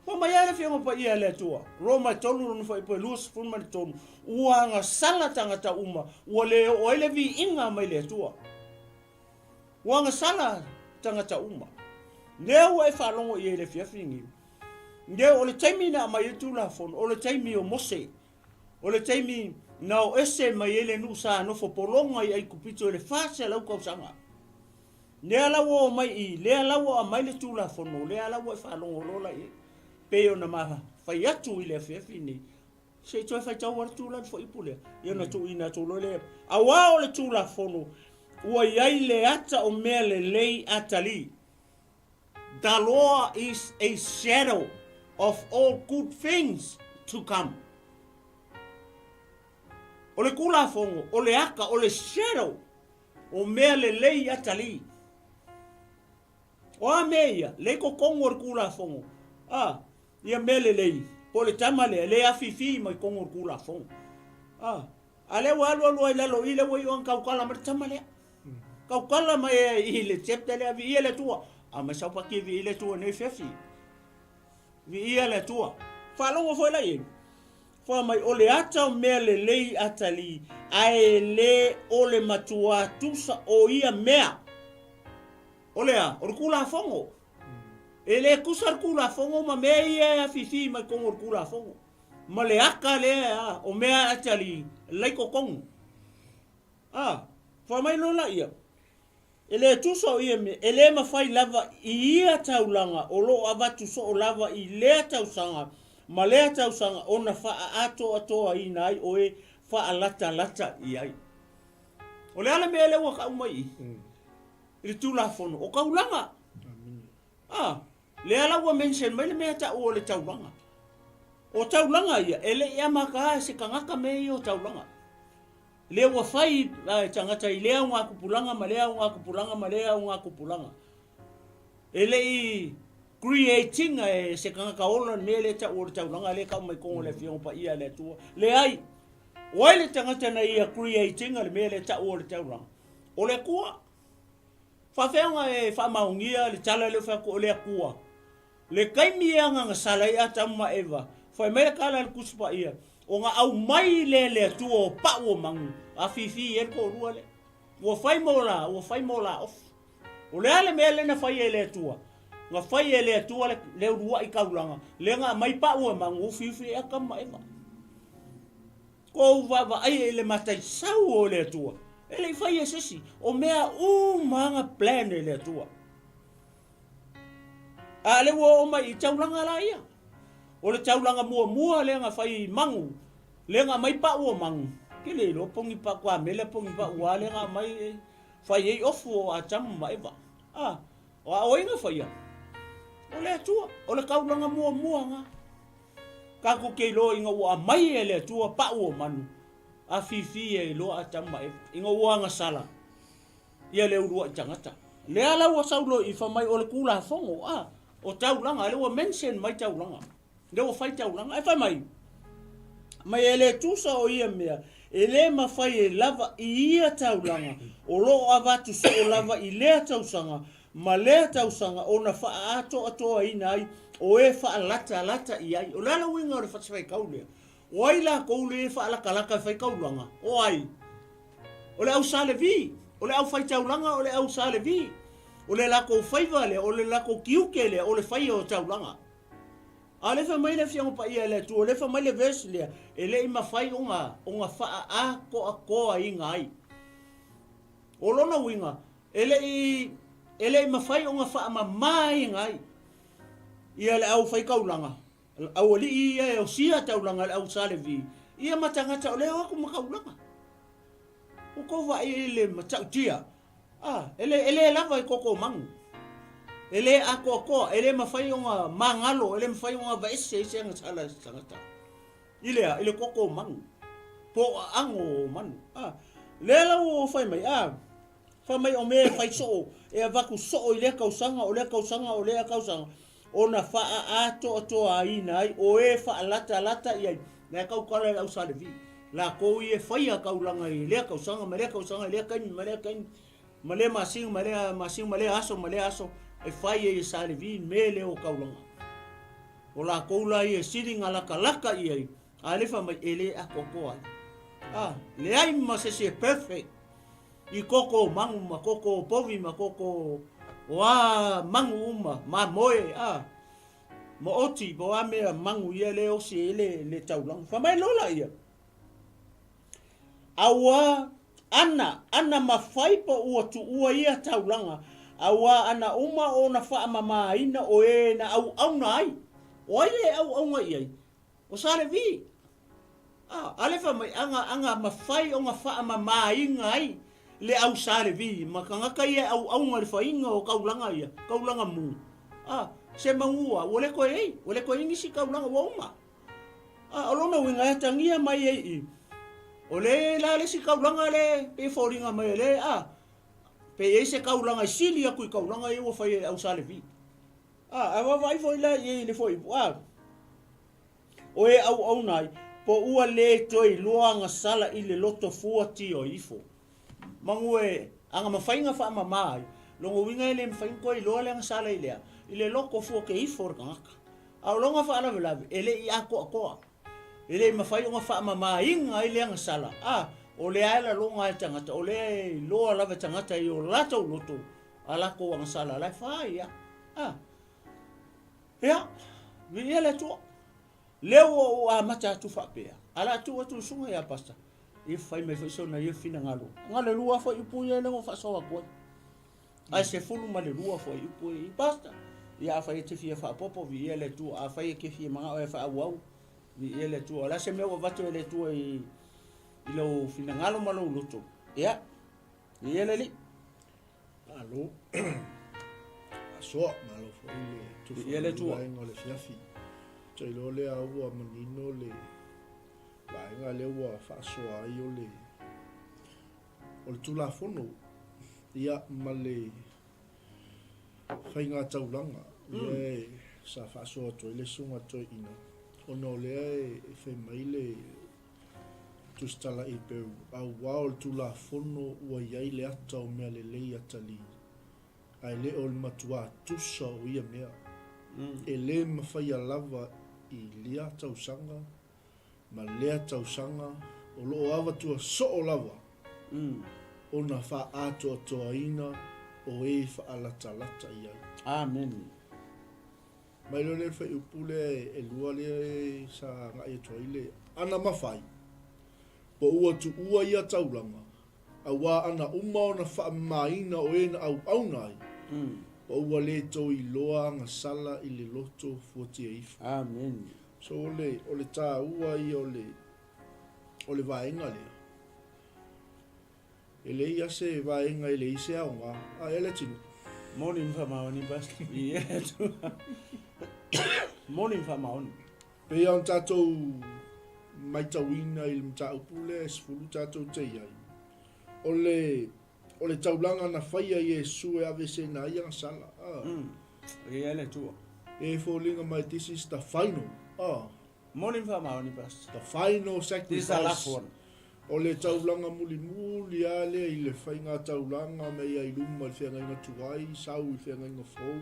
Pa mai ale fianga pa ia le atua. Roma tonu ronu fa ipo luas funma le tonu. Ua anga sala tangata uma. Ua le o ele vi inga mai le atua. Ua anga sala tangata uma. Nea ua e whalongo i ele fiafingi. Nea o le taimi na mai e tula fon. O le taimi o mose. O le taimi na o ese mai ele nu sa nofo polonga i ai kupito ele fase lau kausanga. Nea lawa o mai i. Lea lawa a mai le tula fono. Lea lawa e whalongo lola i. Peo na maha fai atu i le fefi ni. Se toi fai tau wara tūla fo ipu lea. Ia na tu ina tūlo lea. A wao le tūla fono. Ua iai le ata o mea le lei atali. The law is a shadow of all good things to come. O le kula fongo, o le aka, o le shadow o mea le lei atali. O a mea, le ko kongo le kula fongo. Ia mele lei, po le tama le afifi mai kongo kula fong. Ale walu ai lalo ile wo yon kaukala mar tama le. Kaukala mai i le chepte le vi ile tua. Ma sa pa ki vi ile tua ne fefi. Vi ile tua. Falongo foi la yen. Fo mai ole ata mele lei atali. Ai le ole matua tusa o ia mea. Ole a, o kula fongo. Ele kusar kula fongo ma mea fifi mai kongo kula fongo. Ma le aka le o mea atali laiko kongo. Fa mai lola ia. Ele tuso ia me ele ma fai lava ia taulanga o lo avatu so o lava i le tausanga. Ma le tausanga ona fa ato ai nai o e fa alata iai. O le ala me ele wa ka umai. Ile tula fono o kaulanga. Le ala wa mention mai le mea ta o le taulanga. O taulanga ia, ele ia maka se kangaka me o taulanga. Le wa fai tangata i lea unga kupulanga ma lea unga kupulanga ma lea unga kupulanga. Ele i creating se kangaka ola me le ta o le taulanga le ka mai kongo le fiong pa ia le tua. Le ai, wai le tangata na ia creating le me le ta o le taulanga. O le kua. Fa feonga e fa maungia le tala le fa ko le kua. Le kaimi anga salai ata ma eva. Fa me kala le kuspa ia. O nga au mai le tuo pa o mangu. A fifi e ko rua le. O fai mola off. O le ale mele na fai le tua. Nga fai le tua le rua I kaulanga. Le nga mai pa o mangu fifi e ka ma eva. Ko va ai le matai sau o le tua. Ele fai e sesi. O mea manga plan le tua. Ale wo mai I taulanga la ia. O le taulanga mua le nga fai mangu. Le nga mai pa o mangu. Ke le lo pongi pa kwa mele pongi pa ua le nga mai fai e ofu a tamu ma eva. O inga fai ia. O le tua. O le kaulanga mua nga. Kako ke lo inga ua mai e le tua pa o manu. A fifi e lo a tamu ma eva. Inga ua nga sala. Ia le urua tangata. Le ala ua saulo I fa mai o le kula fongo. O taulanga, le wa mention mai taulanga. Le wa fai taulanga, e fai mai. Mai ele tusa o ia mea, ele ma fai e lava I ia taulanga. O lo avatu so o lava I lea tausanga, ma lea tausanga o na faa ato ina ai, o e faa lata I ai. O lala winga o le fatsai kaulea. O ai la koule e faa laka fai kaulanga. O ai. O le au sale vi. O le au fai taulanga, o le au sale vi. O le lako faiva le, o le lako kiuke le, o le fai o taulanga. A le fa mai le fiango pa ia le tu, o le fa mai le verse le, e le ima fai onga faa a koa inga ai. O lona winga, e le ima fai onga faa ma mai inga ai. Ia le au fai kaulanga. Au ali ia o sia taulanga au salevi. Ia matangata o leo aku makaulanga. O ko va ele matautia. Ele lava I koko mangu. Ele ako ele mafai onga mangalo, ele mafai onga vaese nga sala sangata. Ile koko mangu. Po ango manu. Lela o fai mai fa mai o me fai so e vaku so ile kausanga o le kausanga ona fa ato aina ai o e fa lata ia na kau kala au salevi la ko ie fai a kaulanga I le kausanga le kain male masing aso e fai e salevi mele o kaulanga o la ko la ie sitting ala kalaka ia ale fa mai ele a koko le ai masese perfect I koko mangu ma koko povi ma koko wa mangu uma ma moe mo oti bo ame mangu ia le osi le taulang fa mai lola ia awa ana mafai po ua ia taulanga awa ana uma ona fa mama ina o e na au nai o ile au ngai o sale vi ale fa mai anga mafai onga fa mama ingai le au sare vi makanga kai au ngar fa inga o kaulanga mu se mangua ole ko ingi si kaulanga wa uma alona winga tangia mai ole la le si kaulanga le pe foringa mai le pe se kaulanga sili aku kaulanga e o fa au sare vi ava vai foi la le foi o e au nai po ua le toi loanga sala I le loto fuati o ifo mangue anga mafainga fa mamai longo winga ele mfain ko I loa le sala ile loko fu ke ifo ngaka au longa fa ala vela ele I ako ele mafai nga fa mamai nga ile nga sala o le ala longa tangata o le loa lava tangata I o lato loto ala ko nga sala la fa ya vi ele to leo o mata tu fa pe ala tu sunga ya pasta I fai me so na ye fina ngalo lua fo ipu ye le fa so ko ai se fulu ma le lua fo ipu I pasta ya fai te fia fa popo vi ele tu a fai ke fia manga o fa au vi ele tu ala se me o vato ele tu I lo fina ngalo ma lo luto ya ele li alo so malo fo ile tu ele tu ngole fiafi Tei lo le aua manino le vaenga le ua whaasoa ai o le tula fono ia ma le whainga taulanga ia sa whaasoa toi le sunga toi ina ono lea e whai le tustala Eperu au wao le tula fono ua iai le ata o mea le lei atali ai le o le matua tusa o ia mea e le mawhai a lava I lia tausanga ma lea tausanga o loo awa tua so o lava o na wha ato atoa ina o e wha alata iai amen mai lo le whai upule e lua le sa ngai atoa ile ana mawhai po ua tu ua ia taulanga a wā ana uma o na wha maina o e na au nai o ua le toi loa nga sala I le loto fuati e ifu. Amen. So ole tā ua I ole vaenga lea. Ele ia se vaenga ele ise aonga. Ele tino. Morning fa maoni bas. Morning fa maoni. Pe an tātou mai tauina I le mta upule sfulu tātou te iai. Ole taulanga na whaia Yesu e ave se na ia sala. Ele tua. E fōlinga mai, this is the final. Morning fa maoni bas. The final sacrifice. This is the last one. Ole taulanga muli ale I le whainga taulanga me ia I luma le whenga inga tuai, sau I whenga inga fōu.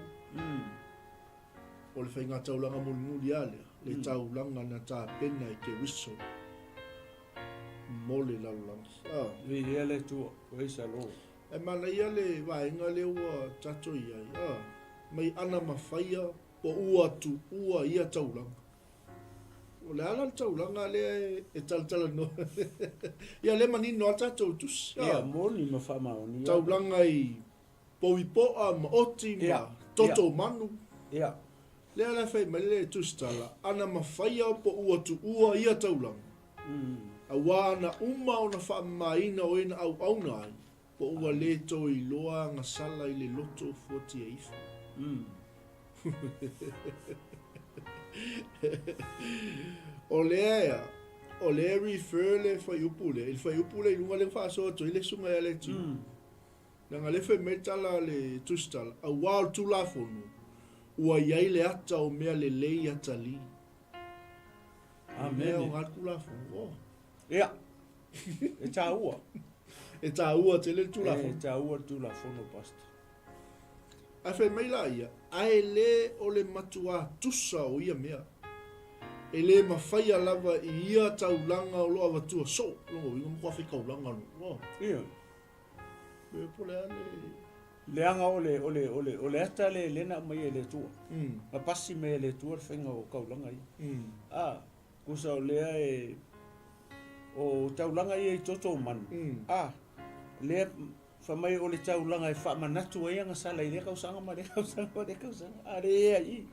Ole whainga taulanga muli ale. Le taulanga na tā pena I ke wiso. Mole laulanga. Ele tua. Praise the Lord. E mana ia le vaenga le ua tato iai. Mai ana mawhaia po ua ia taulanga. O le ala taulanga le e tautala no. Ia le manino a tato tus. Ia moni ma whamaoni. Taulanga I poipoa ma oti ma toto manu. Ia. Le ala fai mai le tustala ana mawhaia po ua tu ua ia taulanga. A wana uma o na wha maina o ena au nai po ua le to I loa nga sala I le loto 48. O lea refer le whai upule. Il whai upule I lunga le whaasoa to I le sunga ya le tu. Nanga le whai metala le tustala. A wao tu la fonu. Ua iai le ata o mea le lei atali. Amen. Mea o ngatu la fonu. Ia. E tā ua. E tā ua te le tu la fonu. E tā ua tu la fono pasta. A whai mai la ia. Ae le o le matua tusa o ia mea. E le mawhaia lava I ia taulanga o loa watua so. Longo inga mkwa whi kaulanga no. Ia. Me pole ane. Leanga o le ata le lena mai e le tua. Ma pasi me le tua whenga o kaulanga I. Kusa o lea e o taulanga I toto manu. Lea whamai o le taulanga e whamanatu e anga sala I le kausanga ma le kausanga. A le ea I.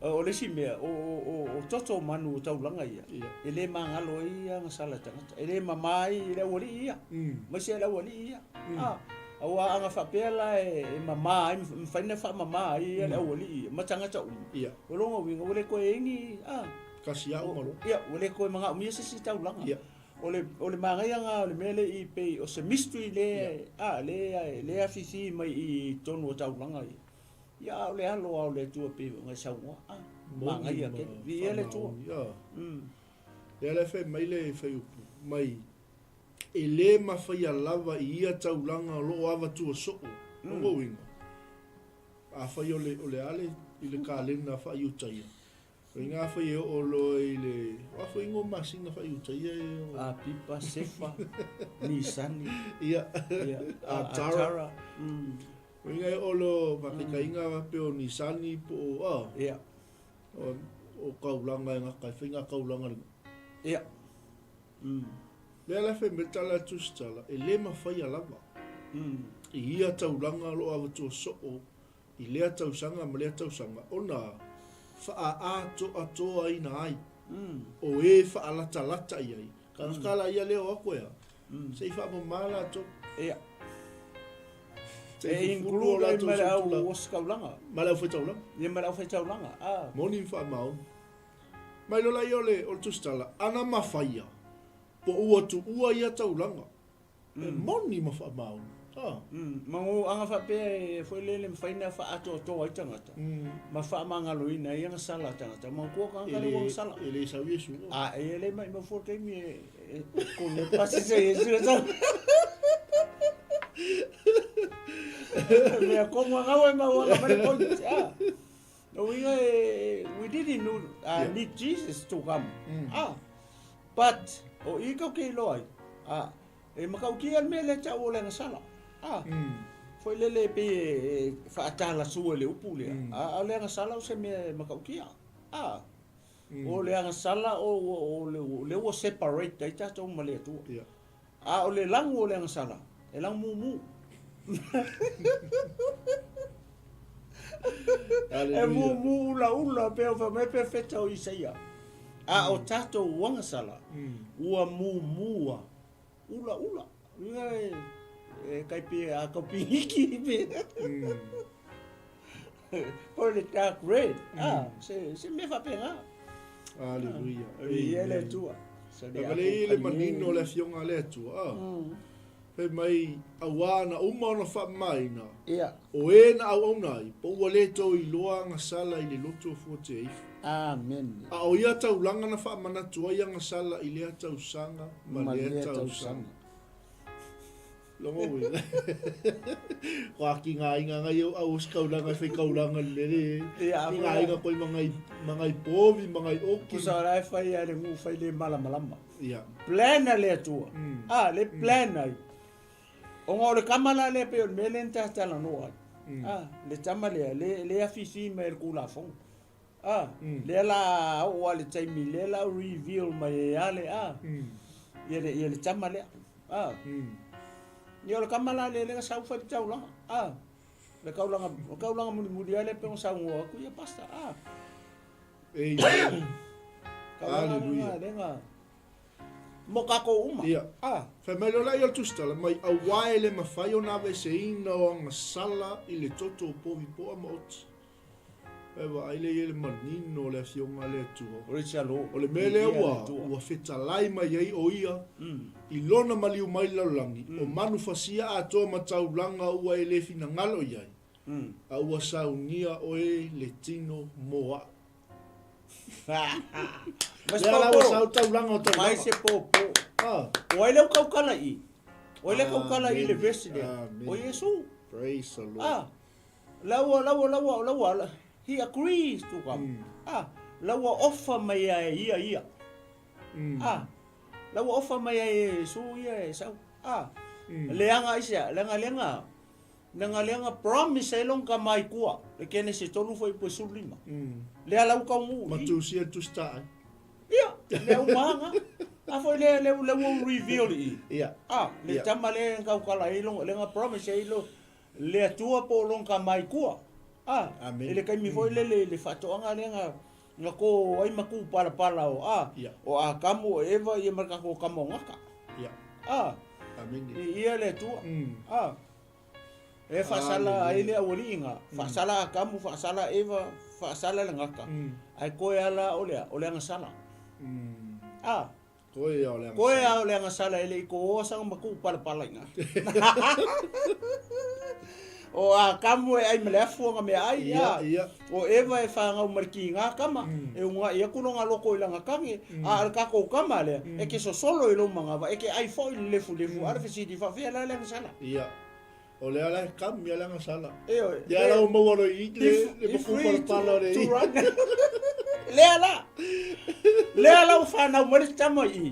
O le si mea o toto manu o taulanga ia. E le mangalo I anga sala tangata. E le mamai I le wali ia. Masi e le wali ia. Awa anga whapela e mama, mwhaina wha mama I le wali ma tangata Ia. O longa winga, wale koe ingi, Kasi au malo. Ia, wale koe mga umia sisi taulanga. Ia. O le mangai anga, o le mele I pe, o se mystery le, le afisi mai I tonu o taulanga I. Ia, o le halo au le tua pe, ngai saunga, mangai a ke, vi e le tua. Ia. Ia le whai mai le whai upu, mai. E le mawhaia lava I ia taulanga o loo awa tua soo. Nongo winga. A whai o le ale I le kālena whai utaia. Inga whai o lo I le... Whai ingo masina whai utaia. A pipa sefa, nisani. Ia. A tara. Inga o lo pakika inga pe o nisani po o... Ia. O kaulanga inga kai whinga kaulanga. Ia. Lea la whai metala tustala, e le mawhaia lava. I ia taulanga lo awa tua soo, I lea tausanga ma lea tausanga, o na wha atoa I na ai. O e wha lata I ai. Ka kala ia leo ako ea. Sei wha mamala to. Ia. E include ai malau o skaulanga. Malau whai taulanga. Ia malau whai taulanga. Moni wha maun. Mai lola I ole o tustala, ana mawhaia. Po ua tu ua ia taulanga. Moni ma wha maun. Mangu anga whape e whailele mwhaina wha ato ai tangata. Ma wha mangalo ina I anga sala tangata. Ma kua ka angare wang sala. E le sau Yesu. E le mai ma whorkeimi e kone pasi se Yesu e sala. Mea konga ngawe ma wanga mare konti. We didn't need Jesus to come. But o iko ke loai. E makau ki al me le tau o le ngasala. Foi lele pe faatala sua le upu le. A le ngasala o se me makau ki. O le ngasala o le o separate dai tato ma le tu. O le langu o le ngasala. E lang mumu. E mumu ula pe o fa me perfecta o Isaia. O tato wanga sala. Ua mumua. Ula. E kai pe a kopi hiki pe. Por le dark red. Se me fa pena. Aleluia. E ele tua. Agale le manino le fionga le tua. Pe mai awana uma na fa maina. Ia. O e na au nai. Po ua le to I loa nga sala I le loto 48. Amen. O ia taulanga na wha manatua ia nga sala I lea tausanga ma lea tausanga. Longo wina. Waki ngā inga ngai au skaulanga whai kaulanga lere. Ngā inga koi mangai povi, mangai oki. Kusa rai whai are ngu whai le malamalama. Ia. Plana lea tua. Le plana. O ngā ore kamala le pe o mele nta tala noa. Le tama lea, le afisi me el kula fong. Le la o ale taimi, le la reveal mai ale. Ia le tama lea. Ia le kamala le sau whai tau langa. Le kaulanga muli ale pe on sango ku ia pasta. Hallelujah. Lenga. Mo kako uma. Ia. Fa mai lo lai tu stala mai a waile ma fai ona ve se ina o nga sala i le toto po vi po ma ot. Eva ai le manino le fionga le tu. O le chalo. O le mele ua feta lai mai ai o ia. I lona mali o mai laulangi. O manu fasia a to ma tau langa ua e le fina ngalo iai. A ua saunia o e le tino moa. Mas la ua sau tau langa o tau langa. Mai se popo. O ai leu kaukala i. O ai leu kaukala i le veside. O Yesu. Praise the Lord. Laua. He agrees to come. Laua offer mai ia. Laua offer mai Yesu ia sau. Leanga isa, lenga promise ai long ka mai kua. Le kene se tolu foi po sulima. Le ala ka mu. Matusia tu sta. Ia, le umanga. A foi le reveal i. Ia. Le tama le ka kala i long lenga promise ai lo. Le atua po long ka mai kua. Amen. Ele kai mi foi le fatoanga lenga nga ko ai maku pala o o a kamu eva ia marka ko kamo ngaka. Ia. Amen. Ia le tua. E fasala ai le awlinga. Fasala kamu fasala eva fasala le ngaka. Ai ko ala ole nga sala. Ko ole nga sala ele ko sang maku pala nga. O a kamu ai melefu nga me ai ia. O eva e fa nga marki nga kama e nga ia kuno nga loko ila nga kangi a ka ko kama le e ke so solo ilo manga va e ke ai fo lefu ar fi di fa fe la nga sala ia. O le ala kam ia la nga sala e ya la mo walo i le mo pala le le ala fa na mo le tama i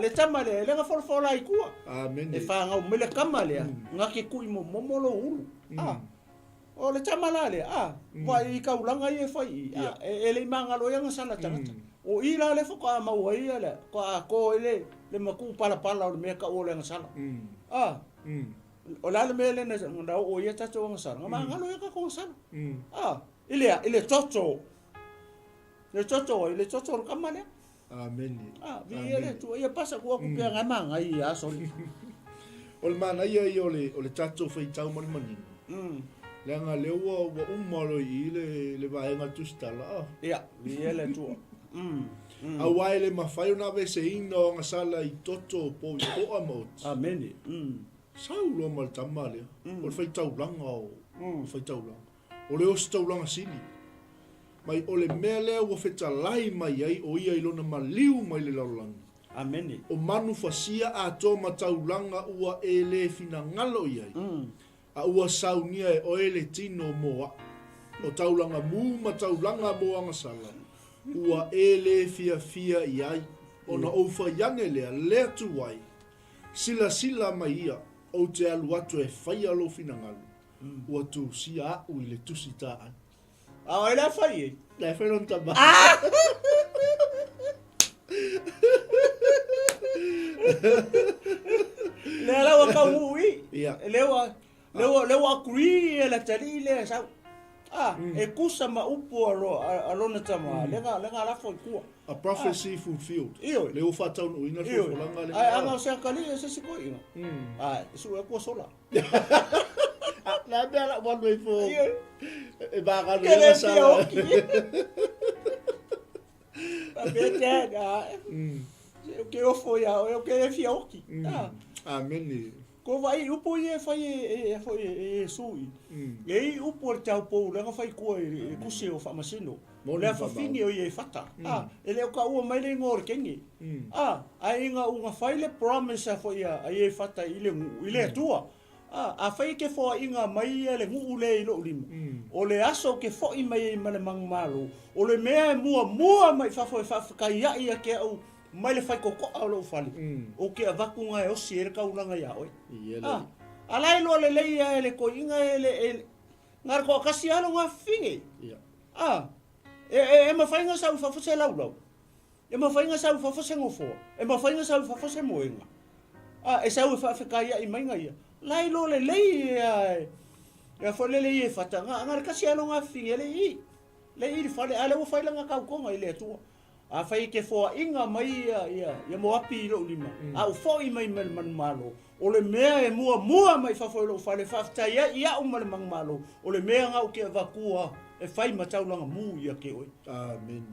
le tama le nga fo la i kua amen e fa nga mo le kama le nga ke ku mo lo ulu o le tama la le wa i ka ulanga i fa i e le manga lo yang sala tanga o i la le fo ka ma wa i le ko le maku pala o le me ka o le nga sala o la le mele na nga o ia tato nga sala nga manga lo ya ka ko sala ile toto ile toto kama le amen vi ele tu ia pasa ko ku pe nga manga i sorry o le mana ia i o le tato fai tau mani le nga le wa umalo i le vaenga tu stala ia vi ele tu a waile ma fai ona ve se ino nga sala i toto po amot amen saulo mal tamale o fai tau langa o fai tau langa o le o tau langa sili mai o le mele o feta lai mai ai o ia ilona maliu mai le laulanga amen o manu fasia a to matau langa ua ele fina ngalo iai a ua saunia e o ele tino moa o taulanga mu matau langa moa nga sala ua ele fia iai o na ofa yange lea tu wai sila mai ia o te alu atu e fai alo fina ngalo ua tu si a ui le tusi taan a ila fai le fai non taba le la wa ka ui le wa agree la tali le sa e kusa ma upo alona tama le nga la fo ku a prophecy fulfilled iyo le o fatau no ina fo langa le anga se kali se se ko ina su e ko sola la bela one way for e ba ga le sa ke o fo ya o ke e fioki amen ko vai upo e fai e sui e upo tau po le fai ko e kuse o fa masino le fa fini o e fata ele o ka o mai le ngor kengi ai nga u nga fai le promise fo ia e fata ile tua a fai ke fo inga mai le ngu le ilo lim o le aso ke fo i mai male mang malo o le mea mua mai fa ka ia ke au mai le fai koko au lo fali o ke avaku nga e o sier ka ulanga ya oi alai lo le leia ele ko inga ele ngar ko kasi alo nga finge e ma fai nga sa fa se lau e ma fai nga sa fa se ngofo e ma fai nga sa fa se moenga e sa fa ka ia i mai nga ia lai lo le leia Ya fole le e fata nga kasi alo nga finge le i fale ale o fai langa kau konga i le tua a fai ke fo inga mai ya mo api lo lima a o fo i mai man malo o le mea e mua mai fa fo lo fale fa ia o mal mang malo o le mea nga o ke vakua e fai matau langa mu ia ke oi Amen.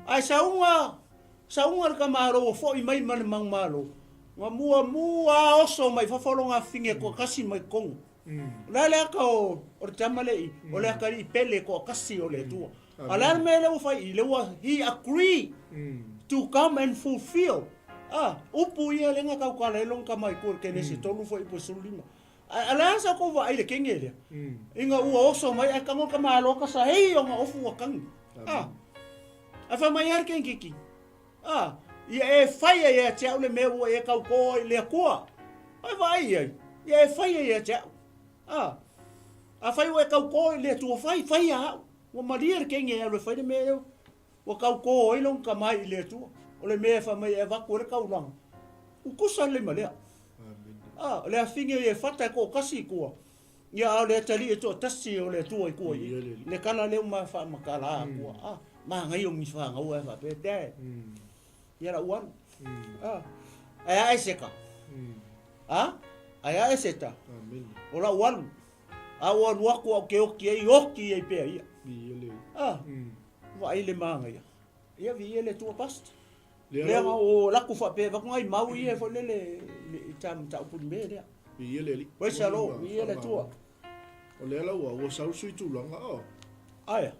ai saunga ka maro o fo i mai man mang malo nga mua oso mai fa fo lo nga finge ko kasi mai kong la le ka o tamale o le ka i pele ko kasi o le tua ala me le fai le wa he agree to come and fulfill upu ia le nga ka ka le long ka mai ko ke ne se tolu foi po sulima ala sa ko va ile kengele inga u oso mai ka ngo ka malo ka sa hei o nga ofu wa kang fa mai har ken kiki ia e fai ia te le me wo e ka ko le ko ai vai ia e fai ia te a fai o kau ko le tu fai a o maria ke nge le fai me o kau ko i long ka mai le tu o le me fa mai e va ko le kau lang u ku sa le male le a finge e fata ko kasi ko ia le tali e to tasi o le tu i ko le kala le ma fa makala ko ma ngai o mi fa ngau e fa pe te ia la wan ai seka ai seta ora wan awan wako ke oki e pe ia vai le manga ia vi le tu past le o la ku fa pe va ngai mau ia fo le tam ta pu me le vi le we salo vi le tu o le la o sau sui tu longa ai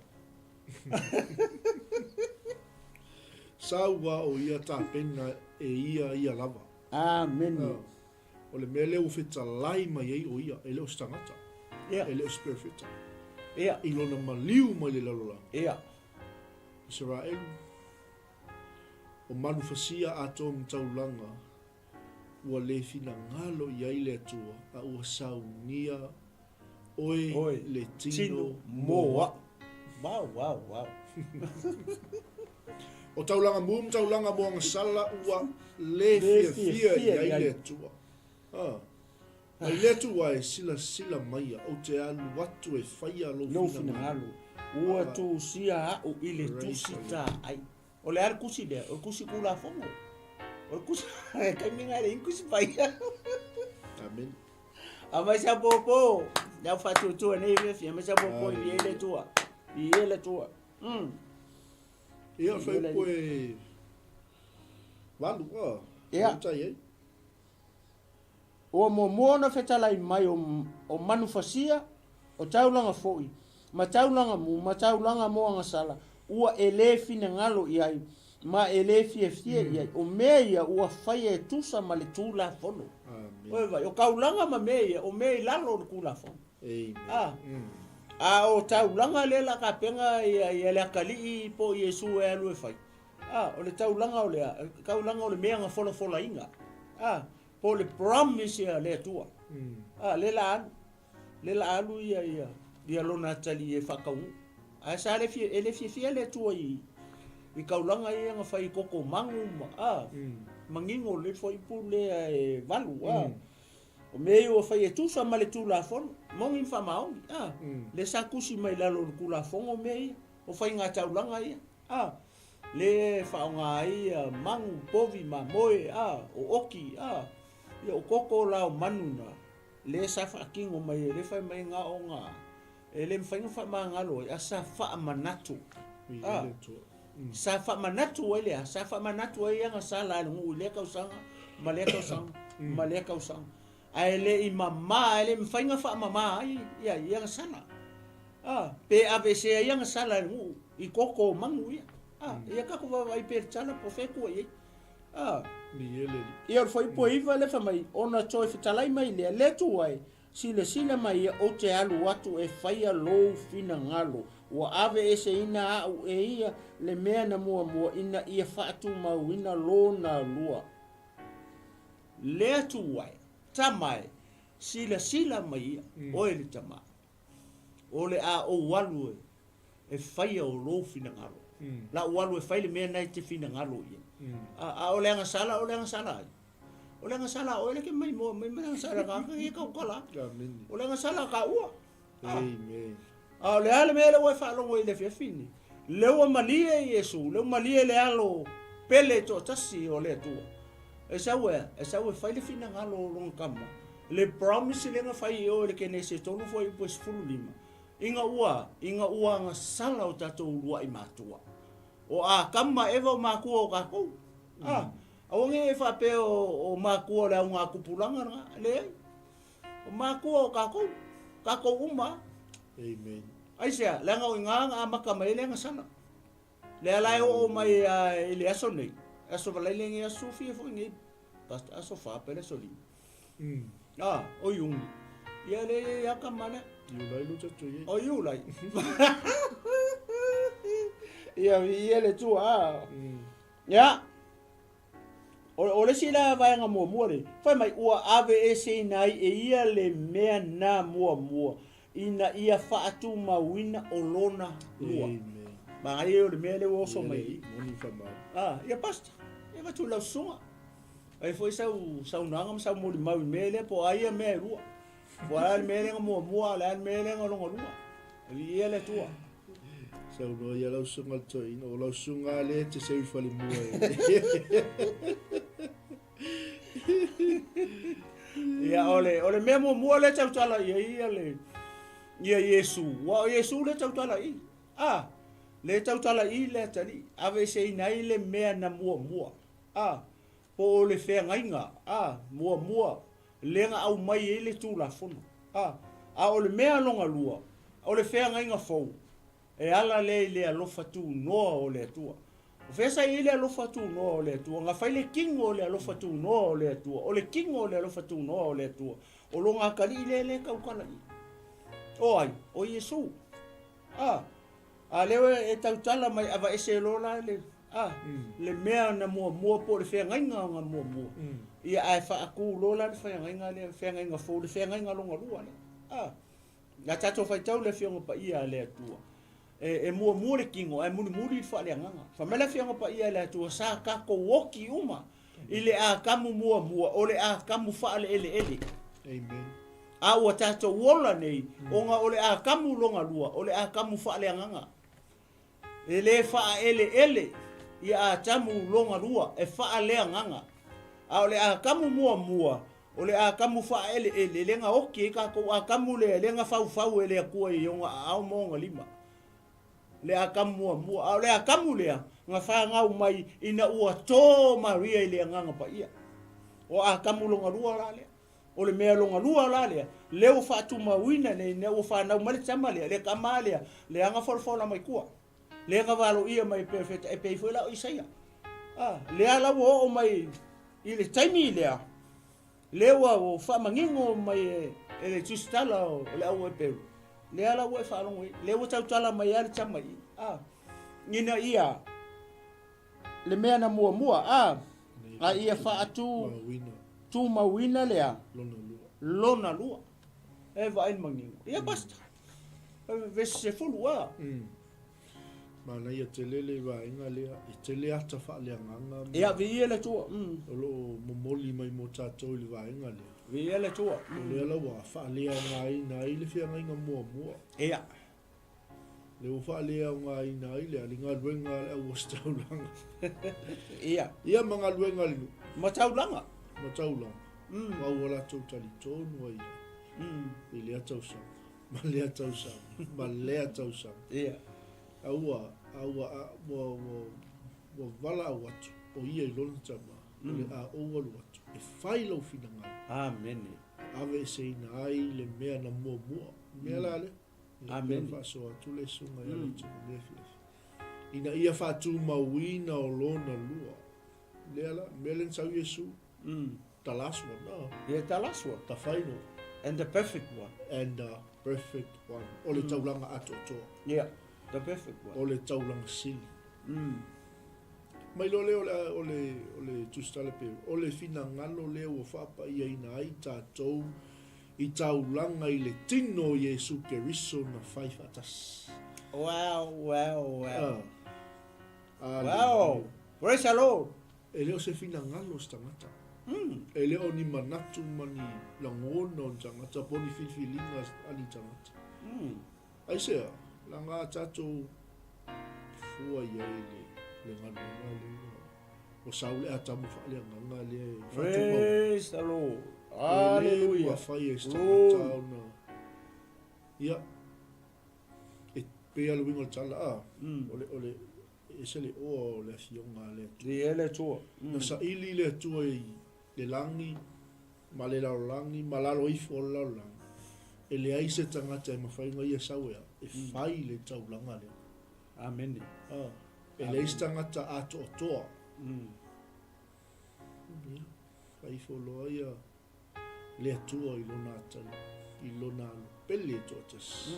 sau wa o ia ta pena e ia lava amen o le mele o fita lai mai ai o ia ele o stangata ele o spirit i lona maliu mai le lalola Israel o manu fasia ato mtaulanga ua le fina ngalo i ai le atua a ua saunia oe le tino moa wow o taulanga mtaulanga moanga sala ua le fia i ai le atua ai le tua e sila maia o te alu watu e whaia lo fina ngalo ua tu sia o ile tu sita ai o le ar kusi de o kusi kula fongo o kusi kai minga le kusi paia amen ama sa popo ya fatu tu ne ve fi ama sa popo i ele tua ia fai poe walu tai o moana fetalai mai o manufasia o taulanga foi ma taulanga mo anga sala ua elefi na ngalo iai ma elefi iai o meia ua fai e tusa ma le tula fono amen o kaulanga ma meia o mei lalo le kula fono amen o taulanga le la ka penga ia le kali po Yesu e alu e fai o le taulanga o le kaulanga o le mea nga fola inga po le promise ia le tua le la alu ia lona tali e whakau sa le fie le tua i kaulanga ia nga whai koko mangu mangingo le fwai pu le e valu o mei o whai e tusa ma le tula fono mongi wha maongi le sakusi mai lalo le kula fongo mei o whai ngā taulanga ia le whaonga ia mangu povi ma moe o oki ia o koko lao manuna le sa whakingo mai le whai mai ngā o ngā le mwhainga wha maa ngalo a sa wha manatu sa wha manatu ai lea sa wha manatu ai anga sa la ngu le kausanga ma le kausanga ai le i mama ai le mwhainga wha mama ai ia anga sana pe ABC ai anga sa la ngu i koko mangu ia ia kako vai per tala po feku ai ia foi po iva le fa mai ona toi fitalai mai le tu ai sile mai o te alu watu e whaia lou fina ngalo ua ave ese ina au e ia le mea na mua ina ia whaatu mau ina lo na lua le atu wai tamai sila mai ia oe le tamai o le a o walu e whaia o lou fina ngalo la walu e whaile mea nai te fina ngalo ia o le anga sala o le anga sala o le ke mai mo mai anga sala ka e ka kola o le anga sala ka ua Amen. Le ale me le wa fa lo le fiafini. Le wa malia Yesu, le malia le alo pele to tasi o le tua. E sa we fa le fina ngalo long kama. Le promise le nga fa o le kene se tonu fo i pos fulima. Inga ua nga sala o tatou lua i matua. O kama eva makua o kako. Awange e fa pe o makua le nga kupulanga nga le. O makua o kako uma. Amen. Aisia, le nga nga maka mai le nga sana. Le alai o mai ile aso nei. Aso valai le ngi aso fia fo ngi. Basta aso fa pe le soli. O yung. Ia le ya kamana. Yulai lo chacho ye. O yulai. Ia le tua. Ya. O le sila vai nga mua le. Fai mai ua ave e se nai e ia le mea na mua. Ina ia faatu mawina o lona lua. Ma ia o le mea le oso mai. Moni fa mai. Ia pasta. Ia vatu lau sunga. Ai foi sau nanga sau moli mau mele po ai me rua. Po ai mele mua la mele longa lua. Ia le tua. Sau no ia lau sunga toi no lau sunga le te sei fali mua. Ia ole me mua le tau tala ia le. Ia Yesu. Wa Yesu le tau tala i. Le tau tala i le tali. Ave sei nai le mea na mua. Po le fea ngainga, mua, lenga au mai e le tūla fono. O le mea longa lua, o le fea ngainga fau, e ala le alofa tū noa o le atua. O fesa i le alofa tū noa o le atua, nga fai le kingo o le alofa tū noa o le atua, o le kingo o le alofa tū noa o le atua, o longa kali le kaukana i. O ai, o Yesu. Lewe e tautala mai ava ese lola le. Le mea na mua po le fea ngainga nga mua. Ia ai fa aku lola le fea ngainga le fea ngainga fo le fea ngainga longa lua le. Na tato fai tau le fea ngapa ia le atua. E mua le kingo, e muni fa le nganga. Fa mele fea ngapa ia le atua sa kako woki uma. Ile kamu mua, ole kamu fa le ele. Amen. Ua tato wola nei, onga ole kamu longa lua, ole kamu fa le nganga. Ele fa ele. Ia tamu longa lua e faa lea nganga. Ole kamu mua. Ole kamu faa ele lenga oki ka ko kamu le lenga fau ele kua i onga au monga lima. Le kamu mua. Ole kamu le nga faa ngau mai ina ua to Maria ile nganga pa ia. O kamu longa lua la le. Ole mea longa lua la le. Leo fa tu mawina ne o fa na mali tamale le kamalia le anga folfola mai kua. Le ngavalo ia mai perfect e pe foi la Isaia. Le ala wo o mai ile taimi le wa fa mangingo mai ele tustala o le au Eperu. Le ala wo fa longo le wo tala mai ala tamai. Ina ia le mea na mua ia fa tu mawina le lona lua. E va in mangingo. Ia basta. Vese fulua. Mana ia telele wa inga lea, i tele ata wha lea nganga. Ia, vi ele tua. Olo momoli mai mo tātou ili wa inga lea. Vi ele tua. Lea la wa wha lea ngā i le fia ngainga mua. Ia. Le o wha lea ngā i lea, li ngā luenga lea ua staulanga. Ia. Ia ma ngā luenga linu. Mataulanga. Wa wala tau tali tonu wa ia. I lea tausang. Ma lea tausang. Ia. Aua wala au atu o ia I lona tama le oalu atu e whai lau whina ngai. Amen. Ave se ina ai le mea na mua mea la le. Amen. Whaso atu le sunga ia le tuku lefi. Ina ia whatu mawina o lona lua. Lea la, mea len sau Yesu. Talaswa na. Ia talaswa. Ta whaino. And the perfect one. O le taulanga ato toa. Yeah. The perfect one. O le taulanga sili. Mai lo le o le tustale pe o le fina ngalo le o whapa ia ina ai tātou I taulanga I le tino Yesu Keriso na whaifatas. Wow. Wow. Praise the Lord. E leo se fina ngalo stangata. E leo ni manatu mani langona o tangata poni filfilinga ani tangata. Ai sea, langa tatou fua iai le ngana le o saule atamu fa le ngana le Praise the Lord. Hallelujah. Fai esta Glory. tauna. Ia. E pe alu wingo tala ole esele o le fionga le. Di ele tua. Na sa ili le tua i le langi ma le langi ma lalo i fo langi. E le ai se tangata e mawhainga ia sauea, e whai le taulanga le. Amen. E le isi tangata ato o toa. Whai wholoa ia le atua i lona atanu, i lona alo, pele e toa tas.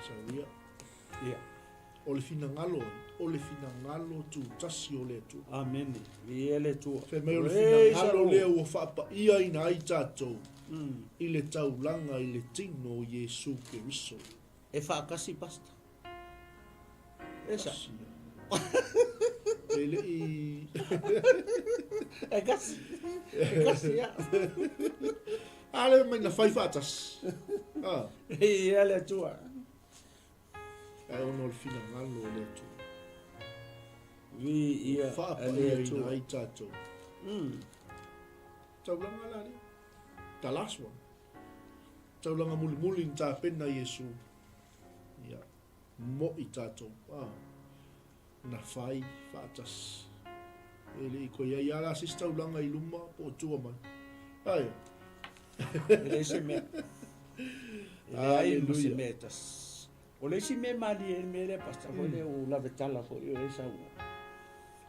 Sauea. O le fina ngalo tu tasi o le atua. Amen. Di ele tua. Fe mea o le fina ngalo lea ua whaapa ia ina ai tātou. I le taulanga i le tino o Yesu Keriso. E whaakasi pasta. Esa. E le i... E kasi. E kasi ya. Ale mai na whai whaatas. E ele tua. E ono le fina ngalo le atu. Vi ia Whaapa ele ia ina tua. ai tātou. Taulanga lari. The last one. Taulanga muli in tā pena Yesu. Ia. Mo i tātou. Na whai whaatas. Ele i koe ia iara sis taulanga i luma po tua mai. Aia. Ele se mea. Ele ai mo se metas. O le si me mali e me le pasta ko le o la vetala ko e sa u.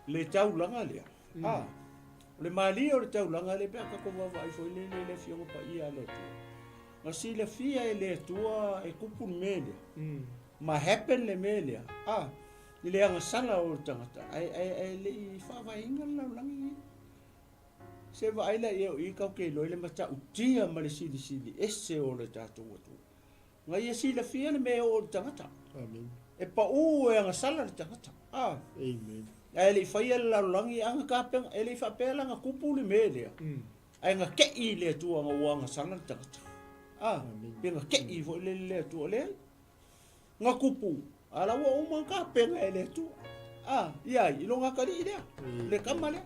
Le taulanga le. Le mali o le taulanga le peka ko va vai foi le fiongo pa ia le tu. Ma si le fia e le tua e kupu mele. Ma happen le mele. Ni le anga sala o tangata. Ai le fa va inga la langi. Se va ai la i ka ke lo le mata utia ma le sili ese o le tatu tu. Ngai si le fia le me o tangata. Amen. E pa u e anga sala le tangata. Amen. Ai le fai la langi anga ka pe ele fa pe la nga kupu le mele. Ai nga ke i le tu anga wanga sala le tangata. Pe nga ke i vo le tu le. Nga kupu ala wa o man ka pe le tu. Ia i lo nga ka le kamale.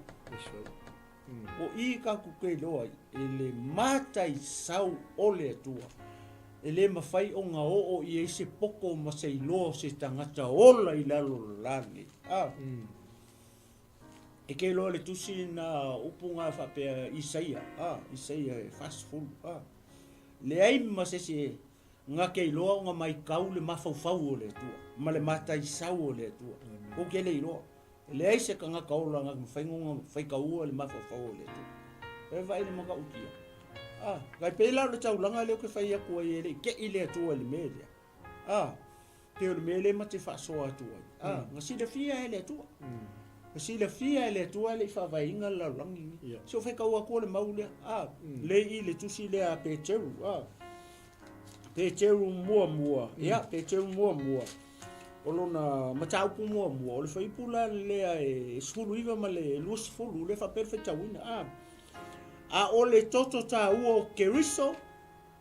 O i ka ku ke loa ele matai sau ole tua. Ele mawhai o ngā o i e se poko ma se ilo se tangata ola i lalo langi. E ke loa le tusi na upunga whapea Isaia. Isaia e fast full. Le ai ma se ngā ke loa ngā mai kau le mawhauwhau o le tua. Ma le matai sau o le tua. O ke le iloa. Le ai se ka ngā kaula ngā mwhaingonga whaikaua le mawhauwhau o le tua. E vai le maka ukia. Kai pēla le taulanga leo ke whai akua i ele, ke i le atua le mele. Te o le mele ma te whaasoa atua. Nga si le fia ele atua. Nga si le fia ele atua le i whawai la langi. So whai kaua kua le maule. Le i le tusi le a Eperu. Eperu mua. Ia, Eperu mua. O lona mataupu mua. O le whaipula le a e sfulu iwa ma le luas fulu. Le whapere whaitawina. O le toto tā ua o Keriso,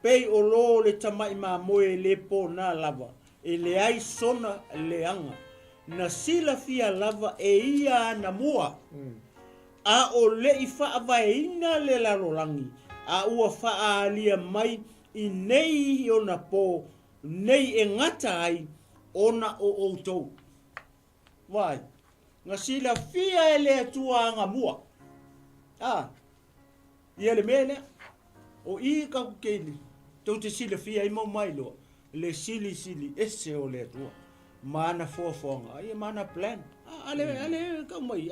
pei o lo le tamai mā moe le pō nā lava, e le ai sona le anga, na sila fia lava e ia na mua, o le i whaavaina le larolangi, ua whaalia mai i nei o na pō, nei e ngata ai, ona o outou. Vai, nga sila fia e le atua anga mua. Ia le mele, o i ka kukeni, tau te sila fia i mau mai loa, le sili ese o le atua, mana fuafuanga, ia mana plan, ale ka mai,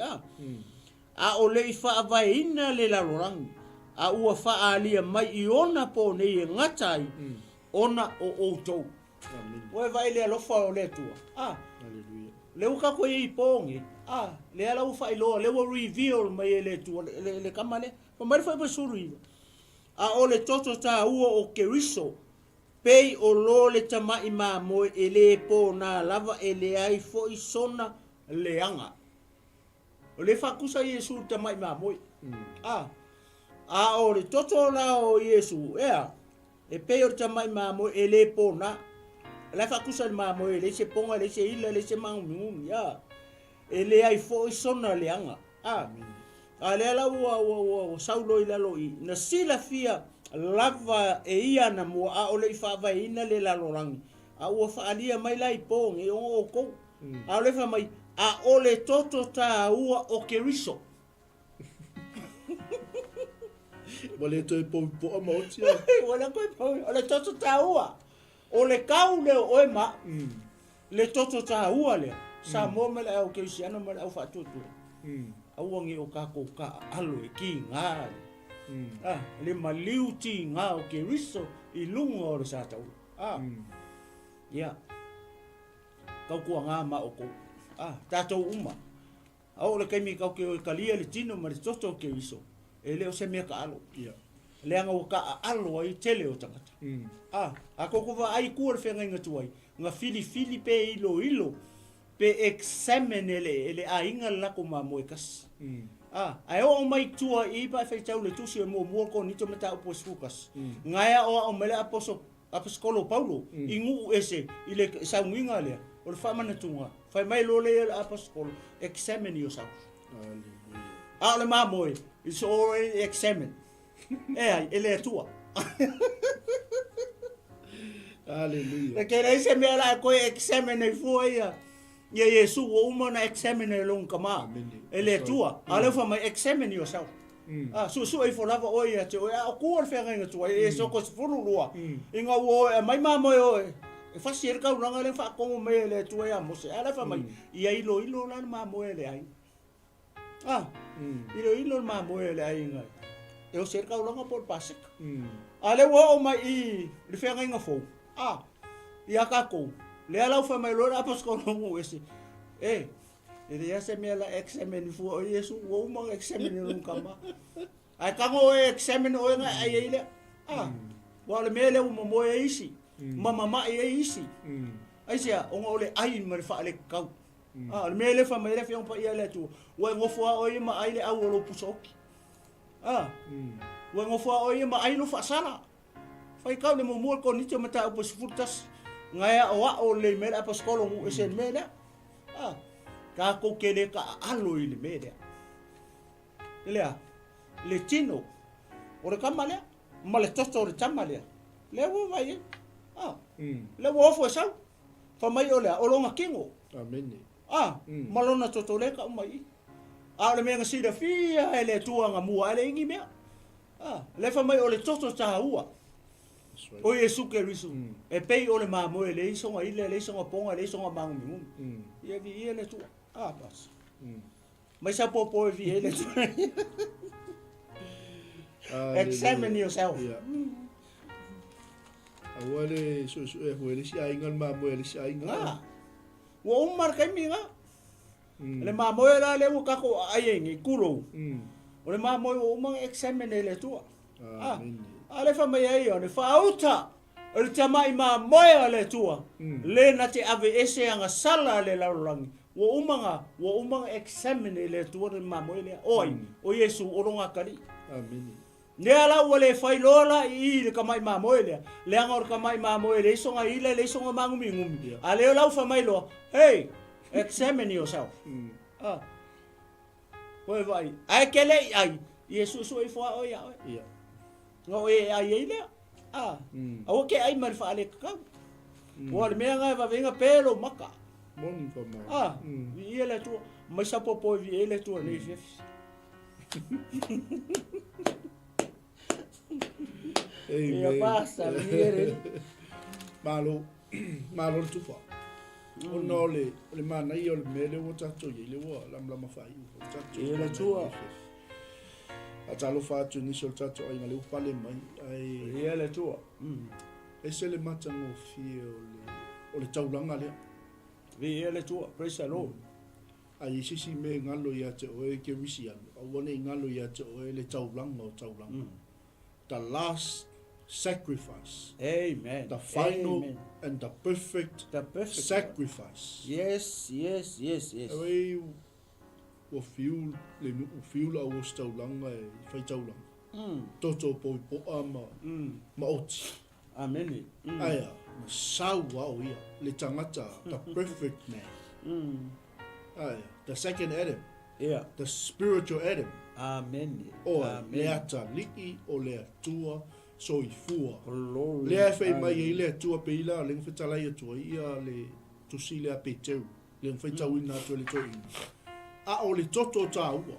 o le i whaavaina le larorangi, ua whaalia mai i ona po nei e ngatai, ona o outou. Oe vai le alofa o le atua, le uka koe i pongi, le ala ufa i loa, le ua reveal mai e le atua, le kamale, Pamari whai pasuru o le toto tā ua o Keriso, pei o lo le tamai mā moe e le pō nā lava e le ai fo i sona le anga. O le whakusa Yesu tamai mā moe. O le toto la o Yesu, e pei o le tamai mā moe e le pō nā, la fa kusa ma mo le se ponga le se ila le se mangu ya ele ai fo sona le anga ale la wa saulo ila lo I na sila fia lava e ia na mo a ole fa va ina le la lorang a o fa alia mai lai pong e o ko a le fa mai a ole toto ta ua o keriso Wale to po mo tia. Wala ko po ole toto ta ua ole kau le o ma le toto ta ua le sa mo me le o kerisiano me o fa toto awangi o ka ko ka alo e ki nga le maliu ti nga o keriso I lungo o sa tau ya kau ko nga ma o ko tato uma au le kaimi kau ke kalia le tino ma le toto keriso ele o se me ka alo le anga o ka alo ai tele o tangata a ko va ai ku fe nga tuai nga fili pe ilo pe examine ele a inga la ko ma mo kas ai o mai tua I pa fe tau le tusi mo ko ni to meta o fukas ngaya o mele apostolo Paulo ingu ese ile sa winga le o fa mana tunga fa mai lo le apostolo examine yourself le ma mo it's already examine ele tua Hallelujah. ke le se me la ko examine foi ya Yesu o umana examine long kama ele tua ale fa mai examine yourself so e fo lava o ia te o ko fe nga tua e so ko fulu lua inga wo mai mama o e fa ser ka unanga le fa ko me le tua ya mo se ale fa mai ia ilo la mama ele ai ilo mama ele ai nga e o ser ka unanga por pasik ale wo mai le fe nga fo ia ka ko le ala fa mai lo apos ko no ese ele ya se me la examine fu o Yesu wo mo examine no kama ai ka mo examine o nga ai ile wa le mele o mo e isi mama e isi ai sia o ole ai me fa le ka le mele fa me le fa pa ia le tu wo ngo fo o ma ai le au lo pusoki wo ngo fo o ma ai lo fa sala fa ka le mo ko ni te mata o pusfurtas ngaya o le mele apostolo mu ese mele ka ko kele ka alo ile mele le tino o le kamale ma le toto o le tamale le wo vai le wo fo sa fa mai o le o longa kingo Amen. malona toto le ka mai le menga sida fia ele tuanga mua ele ingi mea le fa mai o le toto ta ua o Yesu Keriso e pei o le mamo ele isonga ile le isonga ponga le isonga mangu ia vi ele tu pas mas sa popo vi ele tu examine yourself Awale so e huele si aingal mamo ele si aingal wo umar kai minga le mamo ele le wo kako ayengi kulo o le mamo o umang examine ele tu ale fa mai ai ona fa auta o te mai ma moia le tua le na te ave ese anga sala le laurangi wo umanga examine le tua le ma moia oi o Yesu o ronga kari ne ala wale fai lola I le kamai ma moia le anga o kamai ma moia le songa ile le songa mangumi ngumi ale o lau fa mai lo hey examine yourself oi vai ai kele ai Yesu so I fo o ya ngo ai ile o ke ai mar fa ale ka o le mea va venga pelo maka moni fa ma vi ele tu mas sa popo vi ele tu ne fi ya passa viere malo tu fa o no le MANAI o le mele o tato ile o lam fa o tato ele tu a talo fa tu ni sol tato ai ngale upale mai ai ele tu ese le mata no fio o le taulanga le vi ele tu praise the Lord ai sisi me ngalo ya te o e ke wisi anu o wone ngalo ya te o e le taulanga the last sacrifice amen the final and the perfect sacrifice yes ai o fiu la o staulanga e fai taulanga toto po ama ma oti amen aya na saua o ia, le tangata, the perfect man. The second Adam, Yeah. the spiritual Adam. Amen. O Amen. le ata li'i o le atua soifua. Glory. Le whai mai i le atua pe ila, le ngwhetalai atua ia le tusi le apeteu, le ngwhetau ina atua le toi ina. A o le toto tā ua.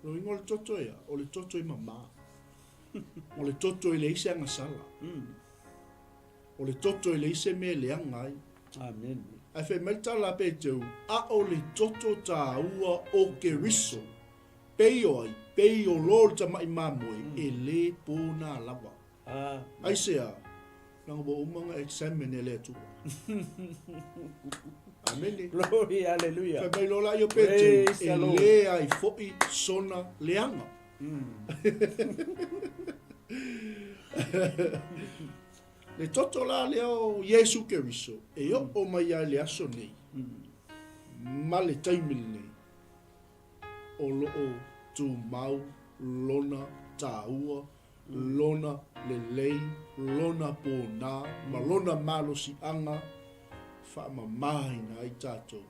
No ingo le toto ia, o le toto i mama. O le toto i le ise anga sala. O le toto i le ise me le angai. Amen. Ai whai mai tala pe teu, a o le toto tā ua o ke riso. Peo ai, peo lor ta mai mamoi, e le pōna lava. Ai sea, nanga bo umanga examine le tu. Amen. Glory, hallelujah. Whai mai lola i o pe teu, e le ai fo'i sona leanga. Le toto la leo Yesu Keriso, e o mai ai le aso nei. Ma le taimili nei. O loo tu mau, lona tāua, lona lelei, lona pōnā, ma lona malo si anga, wha ma mahina ai tātou.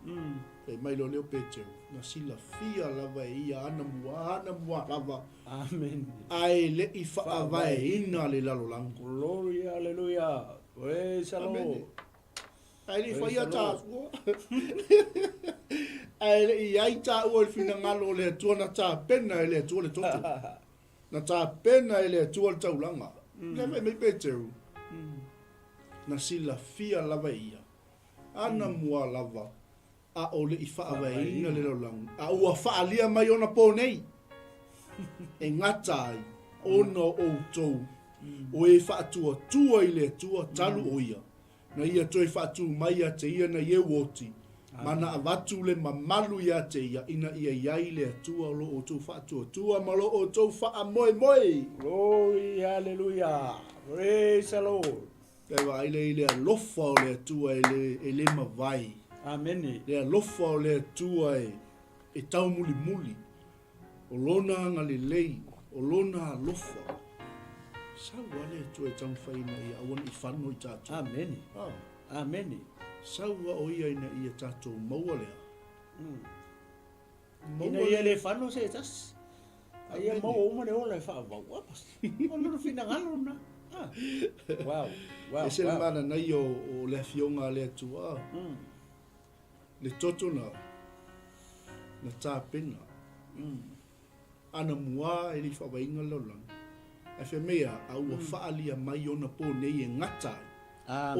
E mai lo leo peteu, na sila fia lava e ia ana mua lava. Amen. Ai le i wha vai ina le lalo lango. Glory, hallelujah. Praise the Lord. Ai le wha ia tāua. Ai le i ai tāua i whina ngalo le atua na tā pena e le atua le toto. Na tā pena e le atua le taulanga. Le me peteu. Na sila fia lava ia. Ana mua lava. A o le i wha vai ina le lalo lango. A ua wha lia mai ona pō nei. E ngatai ono o tou o e whaatua tua i le tua talu o ia na ia toi whaatu mai a te ia na ie woti mana a watu le mamalu ia te ia ina ia iai le tua lo o tou whaatua tua malo o tou wha moe moe. Glory, hallelujah. Praise the Lord. Ewa ile ile alofa o le tua e le mawai. Amen. Le alofa o le tua e tau muli muli. O lona anga le lei, o lona alofa. Sa wale tu e tau whaina i awan i whano i tātou. Amen. Amen. Sa wa o ia ina i a tātou maua lea. Ina ia le whano se tas. Ia mau uma le ola e wha wapas. O loro whina ngalo na. Wow. Wow. E se le mana nei o le fionga le atua. Le toto na tā pena. Ana mua e li whawainga laulang. E whi mea a ua whaalia mai ona pō nei e ngatai.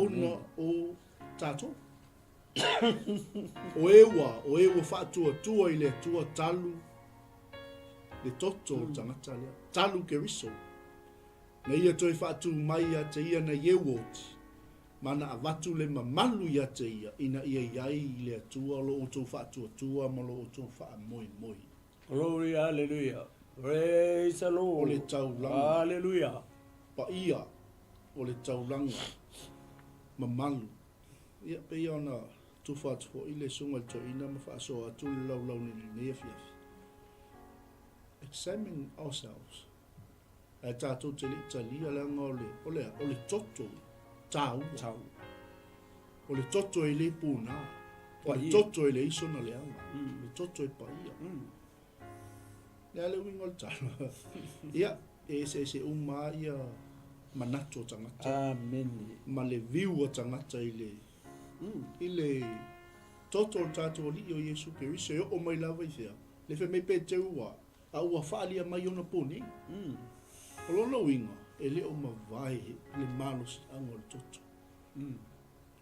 Ona o tātou. O ewa whaatua tua i le tua talu. Le toto tangata lea. Talu ke riso. Na ia toi whaatu mai a te ia na iewoti. Mana a watu le mamalu ia te ia. Ina ia iai i le tua lo o tō whaatua tua ma lo o tō wha moi moi. Glory, hallelujah. Praise the Lord. O le taulanga. Hallelujah. Pa ia o le taulanga. Mamalu. Ia pe ia na tufo i le sunga to ina ma whaaso atu le lau ni nea fiafi. Examine ourselves. E tātou te li talia langa o le toto. Tau. O le toto e le pūnā. O le toto e le iso na le anga. Le toto e pa ia. Ia le wingo le tala. Ia, e se uma ia manato tangata. Amen. Ma le viu a tangata i le toto o tātou li o Yesu Keriso e o mai lava i thea. Le whi mei pe te ua, a ua whaalia mai ona pōni. O lona winga, e le o mawai le manos anga le toto.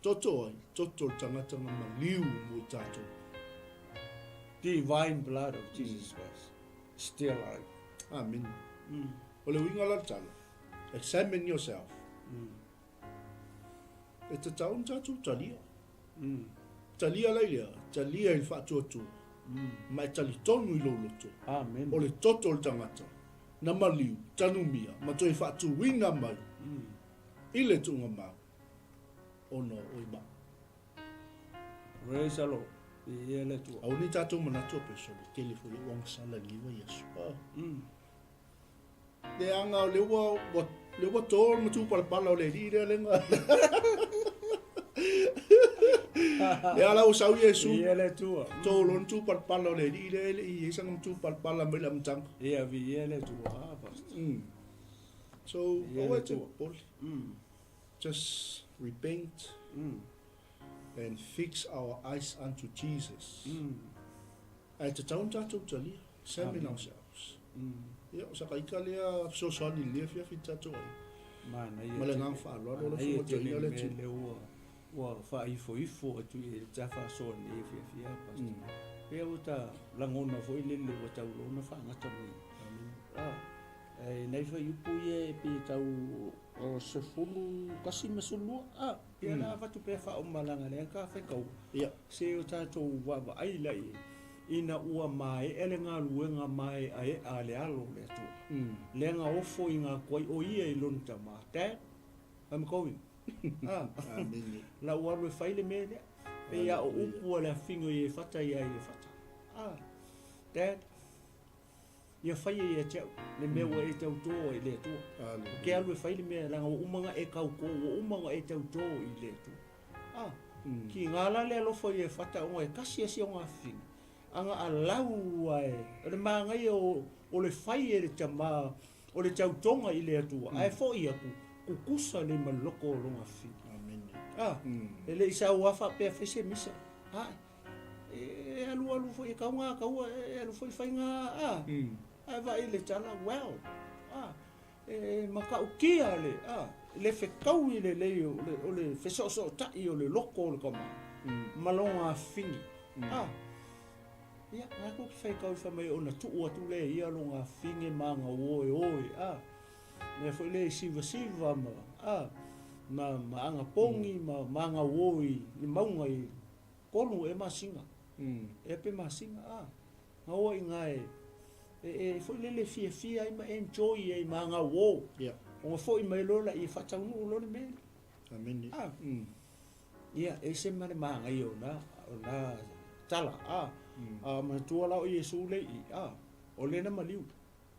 Toto ai, toto o tangata ma liu mo i tātou. Divine blood of Jesus Christ. Still alive. Amen. O le winga la tala. Examine yourself. E te taun tātou talia. Talia leilea. Talia i whaatua. Ma e tali tonu i loloto. Amen. O le toto le tangata. Na maliu, tanumia. Ma toi whaatu winga mai. I le tunga mau. Ono oi ma. Praise the Lord. Ia le tua. Au ni tātou manatua peso. Telefo i wang sala liwa Yesu. Le anga o le ua le wa tol ma tu pala le di le lenga le ala o sau Yesu Ia le tua. tolon tu pala le di le i sang tu pala me lam tang Ia vi ia le tua. Pastor. so Ia o le te tua. pol just repent and fix our eyes unto Jesus ai te taun tatu tali examine ourselves ia o sa kai kalia so soni le fia fita to Mana ia. ma le ngam fa lo lo fo te ia le tu le wa fa ifo tu e tafa so ni fia pastor. Pea uta langona foi lele o tau lona fa ngata mi. Nei fa yupu ye pe tau o se fulu kasi mesulu pea na fatu pe fa o malanga le ka fa kau. ia Se o tato wa ai lai ina ua mai ele ngā luenga mai ai ale alo le tu. Le ngā ofo i ngā koi o ia i lonta ma. Dad, I'm going. amen La ua rue faile me le. Pe ia o upu le fingo i e fata ia i e fata. Dad, ia fai e tau, le mea ua e tau tō i le tō. Ke alue faile mea langa o umanga e kau kō, o umanga e tau tō i le tō. Ki ngala le alofo i e fata o e kasi asi o ngā fingo. Anga a lau ai, o le māngai o le fai e le tama, o le tau tonga i le atua. Ai fo i aku, kukusa le maloko o longa fingo. amen Ele isa wafa pe fese misa. Alu foi kaunga alu foi fainga ai vai le tala well. Maka ukia le fe kau ile le o le fe so ta i o le loko o le kama. Malonga fingi. Ia, aku ki fai kau fa mai ona tu o tu le ia longa fingi manga oi. Me foi le siva ma anga pongi ma anga woi i maunga i kolu e masinga e pe masinga nga woi ngai e foi lele fia i ma enjoy e ma anga wo ia o foi mai lola i fatau no lo me amen ia e se mane ma ngai ona tala ma tu la o Yesu le o le na maliu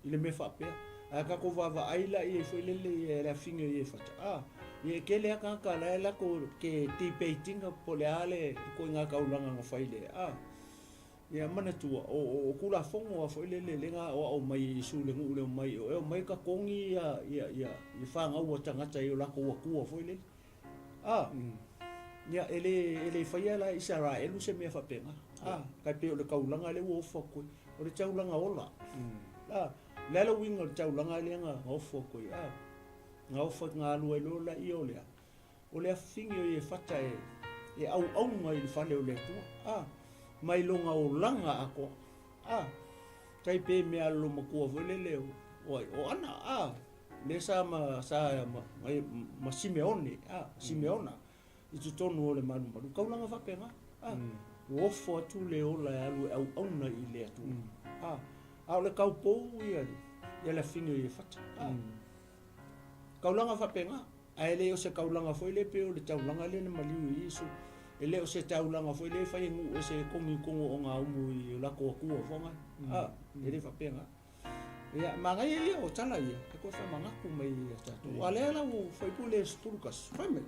i le me fa pe ka ko va ai la i foi lele e la finga i fata ye kele ka la ko ke ti peitinga poleale ko nga ka ulanga nga faile ya mana tu o kula fongo a foi le nga o mai su le ngule mai o mai ka kongi ya fa nga o tanga tai o la ko ku foi le ya ele faia la Israel se me fa pena ka pe o le ka ulanga le o fo ko o le taulanga ola la la winga o taulanga le nga o fo ko nga o fat nga lu elo la i olea o le fingi e fata e au ngai le fale o le tu mai longa o langa ako kai pe me alo mo ko vo le o ana le sa ma Simeone Simeona i tu tonu o le manu ka langa fa penga o fo tu le o la alu au na i le tu au le kau po ia le fingi e fata kaulanga fa penga ai le o se kaulanga foi le pe o le taulanga le na maliu Yesu ele o se taulanga foi le fa ngu o se kongi kongo o nga umu i la ko ku o fonga ele fa penga ia manga ele o tala ia ko fa manga ku mai ta tu ale la o foi pu le stulkas foi me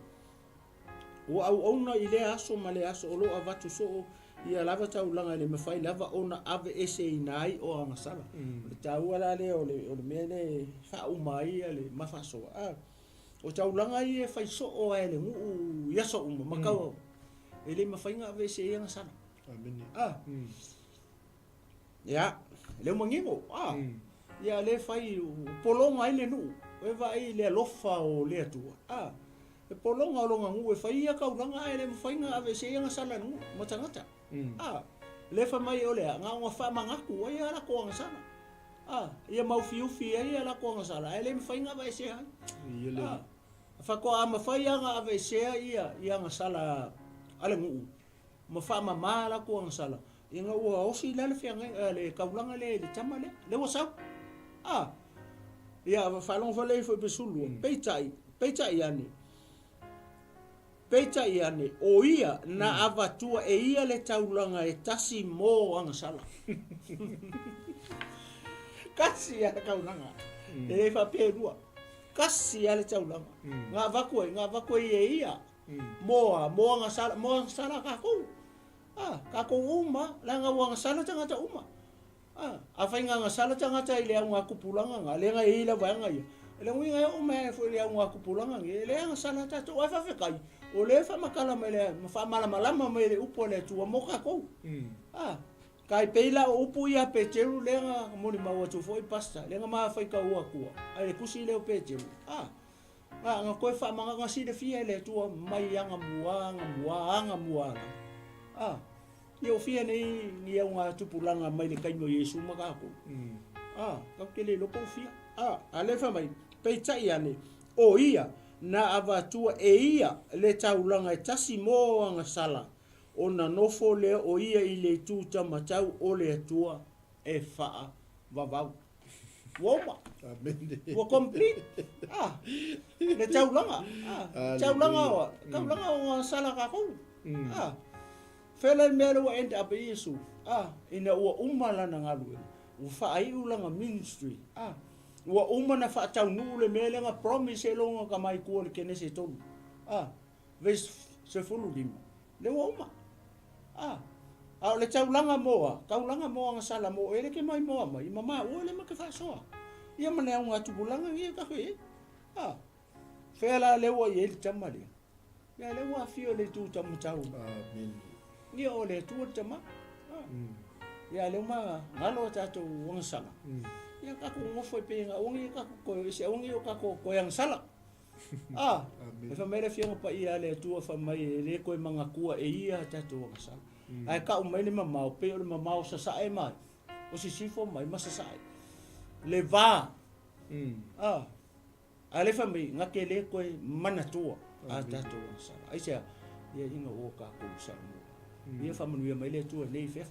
o au ona ile aso male aso o lo avatu so ia lava taulanga le mafai lava ona ave ese inai o anga sala le taula le o le mene fa umai le mafaso o taulanga ia fai so o ele ngu ia so makau ele mafai nga ave ese anga sala amen ya le mangingo ia le fai polonga ile nu e vai le lofa o le tu e polonga longa ngu e fai ia kaulanga ele mafai nga ave ese anga sala nu matangata le fa mai ole nga nga fa manga ku ia la ko nga sana ia mau fiu ia la ko nga sala ele me fainga vai se ia fa ko ama fa ia nga vai se ia nga sala ale ngu ma fa ma la ko nga sala inga o si la le fianga le kaulanga le tamale le wasa ia fa long fa le fo besulu peitai yani Peita iane o ia na avatua e ia le taulanga e tasi mo anga sala. Kasi ya kaulanga. E fa perua. kasi ale taulanga nga vaku e ia moa nga sala ka ko ka ko uma la nga wa sala tanga ta uma a fa nga sala tanga ta ile nga kupulanga nga le nga ila va nga ia le winga uma fo ile nga kupulanga nge le nga sala ta to fa fe kai o le fa makala mele fa malama mele upo le tu mo ka ko kai peila upu ia Eperu le nga mo ni mawa tu foi pasta le nga ma fa ka ua kua ai kusi le Eperu nga koe fa manga nga si de fia le tu mai anga mua yo fia ni nga tupulanga mai le kaino Yesu maka ko ka kele lo ko fia ale fa mai pe tai ane o ia na avatua ia le taulanga tasi mo nga sala ona nofo le o ia I le 𝚘𝚘𝚎𝚘𝚘 o le atua e faa vavau woma wa complete le taulanga o sala ka ko fela melo wa end up Yesu ina wa umala na ngalu u fa ai ulanga ministry wa umana fa tau nu le mele nga promise longa ka mai ko le kene se tonu ves se fulu dim le wa uma le taulanga moa nga sala mo ele ke mai moa mai mama o le ma ke fa soa ia mana nga tubulanga ia ka fe fela le wa ye tamale ya le wa fio le 𝚘𝚘𝚎𝚘𝚘 amen ia o le 𝚘𝚘𝚎𝚘𝚎 ia le ma ngalo tato wang sala ia ka ko ngo foi pe nga ongi ka ko se ongi ka ko yang sala e fa mele fia pa ia le tua fa mai le ko manga kua e ia tato wang sala ai ka umai le mama o pe o le mama o sa e mai o si sifo mai ma sa le va ale fa mai nga ke le ko mana tua tato wang sala ai se ia inga o ka ko sa ia fa manu mai le tua nei fe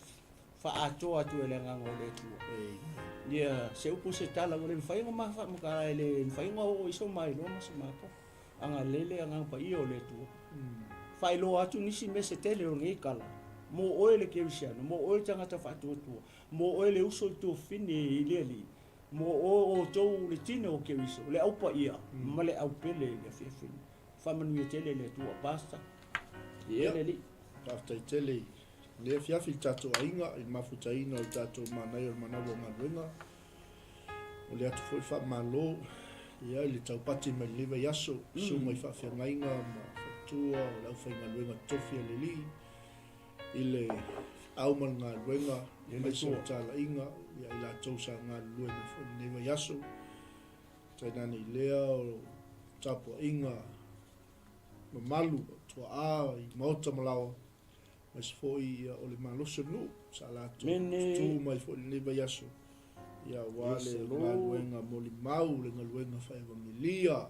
fa atoa tu le nga ngole tu ia se upu se tala le fai nga ma fa ka le fai nga o iso mai lo ma ma ko anga lele anga pa io le tu fai lo atu nisi me se tele o ngi kala mo o le ke usiano mo o tanga ta fa tu mo o le uso tu fini ile mo o to le tino o ke uso le au pa ia ma le au pele le fe fini fa manu tele le tu basta ia le after tele le fiafi tato ainga I mafutaina o tato MANAI o MANAVA o GALUEGA o le atu foi fa malo ia le taupati me leva yaso suma I fa fiangainga ma fatua o lau fai GALUEGA tofi le li I le auman GALUEGA mai so tala inga ia I la tausa GALUEGA fo leva yaso tainani lea o tapo inga malu tua I mauta malawa mas foi o le maloso no sala tu mai foi leva yaso ia wale GALUEGA moli mau le GALUEGA fa evangelia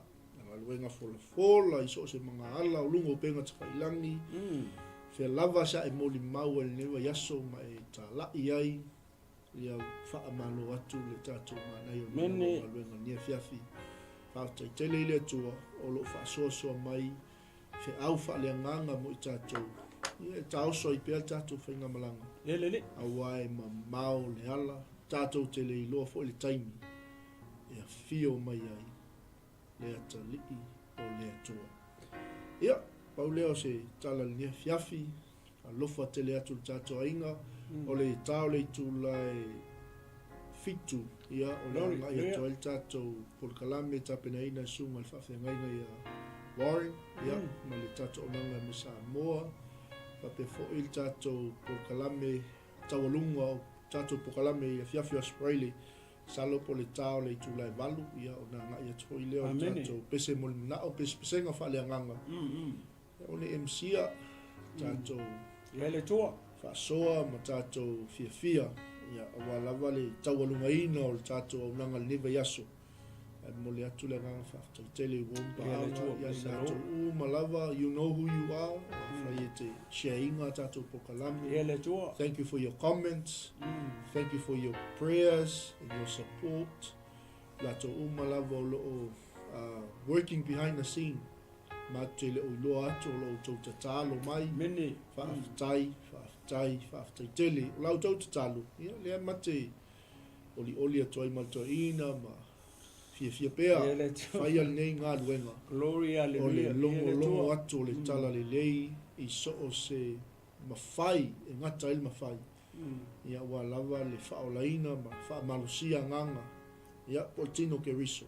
GALUEGA fola I so se manga ala o lungo penga tsailangi fe lava sa e moli mau le leva yaso mai tala iai ia fa amalo atu le tato MANAI o GALUEGA ni fiafi fa tele le tua o lo fa so mai fe au fa le nganga mo tato ia tau so I pea tato whainga malanga. Lele. Awai ma mau le ala, tato te le iloa fo le taimi. Ia fio mai ai, le ata lii o le atua. Ia, pau leo se tala lia fiafi, a lofa te le atu tato ainga, o le tau le tu lai fitu, ia, o le anga ia toa le tato 𝚘𝚘𝚙𝚢𝚑𝚝 tapena ina sunga le whawhiangainga ia Warren, ia, ma le tato o nanga me Samoa, pape fo il tato 𝚘𝚘𝚙𝚢𝚑𝚝 tawalunga o tato 𝚘𝚘𝚙𝚢𝚑 ia fiafi Australia salo po le tau le tu lai valu ia ona nga ia tfo leo tato pese mo na o pese nga fa le nganga o le MC tato ia le tua fa soa ma tato fia ia wala vale tawalunga ina o tato o nanga leva yaso mo le atu le nganga fa tele wompa ia tato malava you know who you are sharing tato 𝚘𝚘𝚙𝚢𝚑𝚝. Thank you for your comments. Thank you for your prayers and your support. Lato malava lo working behind the scene. Matele o lo ato lo tau mai. Mene fa tai tele lo tau tatalo. Ia le mate oli atoy maltoina ma fia pea, Ia le tua. whai al nei ngā luenga. Glory O le hallelujah. longo atu o le tala le lei, I so o se mawhai, e ngata il mawhai. Ia ua lava le whaolaina, ma wha malusia nganga. Ia po tino ke riso.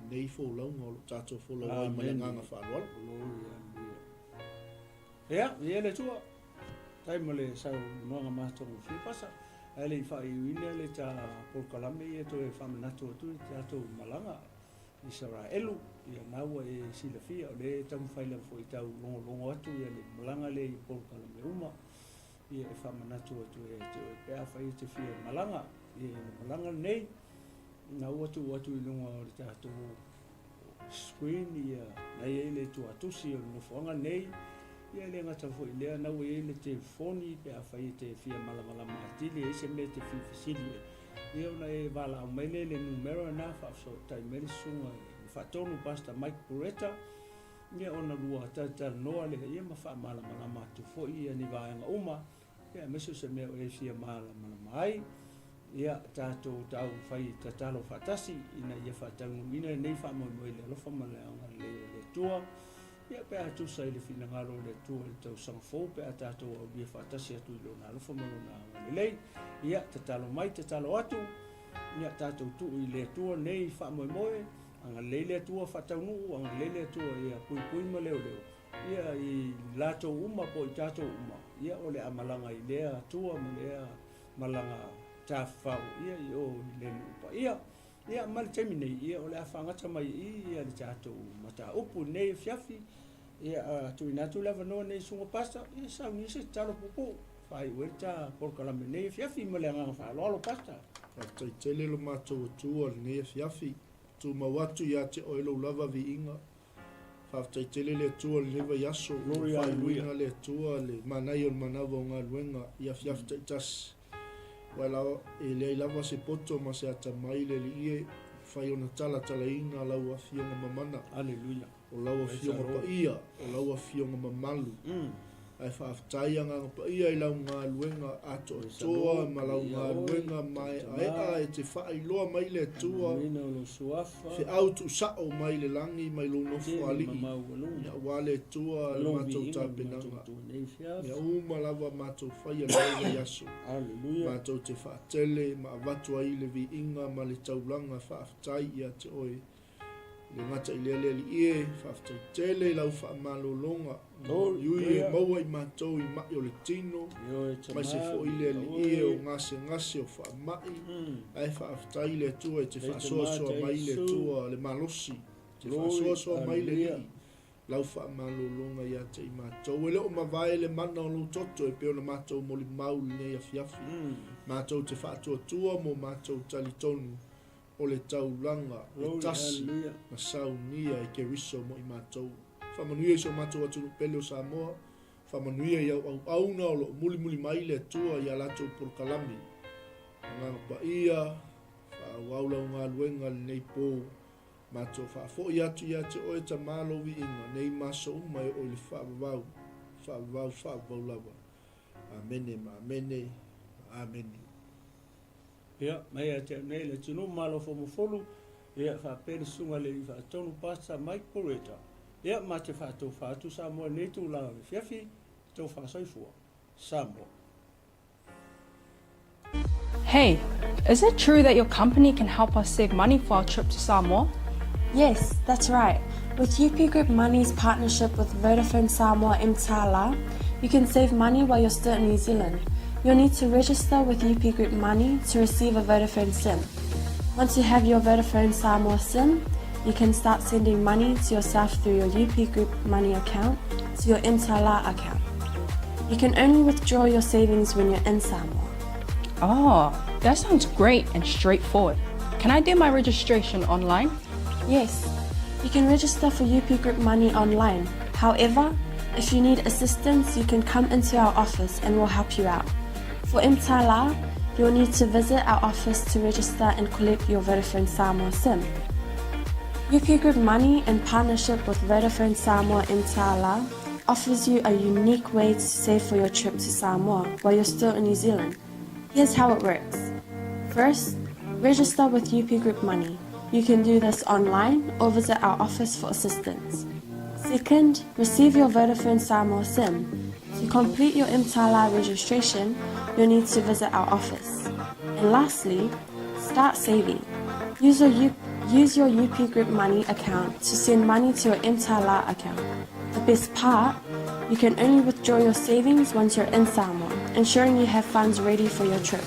Nei fo launga o lo tato fo la wai ma le nganga whaaloa. Ia, ia le tua. Tai mo le sau noanga mātongo whipasa. Ele I whai uine le ta polkalame ia to e whamanatu atu te ato malanga. I Israelu, ia naua e silafia o le tamu whaila fo I tau longo atu ia le malanga le I polkalame uma. Ia e whamanatu atu e pea whai te whia malanga. Ia malanga nei. Naua atu I lunga o le tato screen ia nei e le tu atusi o le nofoanga nei. Ia le ngata fo I lea nau e le telefoni pe a whai te whia malamala maatili e se me te whiwhisili ia ona e wala o meile le numero na whaafso tai mele sunga whatonu pasta Mike Buretta ia ona lua tata noa le ia ma wha malamala maatu fo ia ni vaenga uma ia meso se mea o e whia malamala mai ia tātou tau whai tatalo whatasi ina ia whatangu ina nei whamoimoe le alofa maleanga le tua ia pea atusa I le finangaro le tua le tau sangafou pea tātou au bia whaatasi atu I lona alofa malona lelei ia tatalo mai tatalo atu ia tātou tu I le tua nei whamoimoe anga leile tua whataunu anga leile tua ia pui ma leo ia I lato uma po I tātou uma ia ole amalanga I lea tua ma lea malanga tāwhau ia I o le nupa ia mal temi nei ia ole a whangata mai ia le tātou mata upu nei fiafi ia tu inatu lava noa nei sunga pasta ia sau nise talo pupu whai ueta porkalame nei fiafi ma le anga whaaloalo pasta Tai tele lo mātou atua le nei fiafi. Tu mawatu ia te oilo lava vi inga. Whaftai tele le atua le lewa yaso. Glory Whai hallelujah. uinga le atua le manai o manava o ngā luenga. Ia fiaftai tas. Wai lawa e le lava se poto ma se ata mai le li ie. Whai ona tala ina lau a fionga mamana. Hallelujah O lau a fionga pa ia. O lau a fionga mamalu. Ai whaaftai anga pa ia I lau ngā luenga ato toa ma lau ngā luenga mai a e te whai loa mai le tua Mina lo suafa fe autu sa'o mai le langi mai lo nofo ali ia wale tua le matou tāpenanga nei fiafi ia uma lava matou whaia lewa yaso Hallelujah matou te whaatele ma avatu ai le vi inga ma le taulanga whaaftai ia te oe le ngata I lea lea li ie whaaftai tele lau whaamalolonga Yui e maua I mātou I mai o le tino mai se fo I lea li ie o ngase o whaamai ai whaaftai le tua e te whaasoasoa mai le tua le malosi te whaasoasoa mai le li lau whaamalolonga ia te I mātou e leo mawai le mana o lo toto e peo na mātou moli mau le nei a fiafi mātou te whaatua tua mo mātou talitonu o le taulanga le tasi na saunia e ke riso mo I mātou whamanuia so mātou atu pele o Samoa whamanuia I auna o lo muli mai le tua I alatou polkalami ngā pa ia whawaulau ngā luenga le nei pō mātou whaafo I atu ia te oe ta mālo vi inga nei maso umai o le whaavau lawa amene ia mai a te nei le tunu malo fo mo folu ia fa pele sunga le fa tonu pasta Mike Buretta ia ma te fa tu sa mo nei tu la fiafi to fa soifua Samoa. Hey, is it true that your company can help us save money for our trip to Samoa? Yes, that's right. With UP Group Money's partnership with Vodafone Samoa 𝚘𝚘𝚙𝚢𝚑𝚝, you can save money while you're still in New Zealand. You'll need to register with UP Group Money to receive a Vodafone SIM. Once you have your Vodafone Samoa SIM, you can start sending money to yourself through your UP Group Money account to your 𝚘𝚘𝚙𝚢 account. You can only withdraw your savings when you're in Samoa. Oh, that sounds great and straightforward. Can I do my registration online? Yes, you can register for UP Group Money online. However, if you need assistance, you can come into our office and we'll help you out. For 𝚘𝚘𝚙𝚢𝚑𝚝, you'll need to visit our office to register and collect your Vodafone Samoa SIM. UP Group Money, in partnership with Vodafone Samoa 𝚘𝚘𝚙𝚢𝚑𝚝, offers you a unique way to save for your trip to Samoa while you're still in New Zealand. Here's how it works. First, register with UP Group Money. You can do this online or visit our office for assistance. Second, receive your Vodafone Samoa SIM. To complete your 𝚘𝚘𝚢 registration, you'll need to visit our office. And lastly, start saving. Use your UP Group Money account to send money to your 𝚘𝚘𝚢 account. The best part, you can only withdraw your savings once you're in Samoa, ensuring you have funds ready for your trip.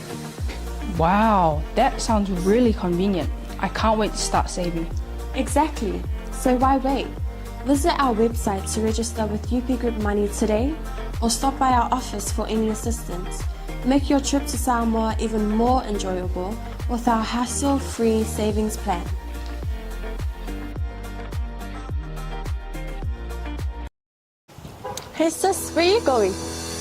Wow, that sounds really convenient. I can't wait to start saving. Exactly. So why wait? Visit our website to register with UP Group Money today or stop by our office for any assistance. Make your trip to Samoa even more enjoyable with our hassle-free savings plan. Hey sis, where are you going?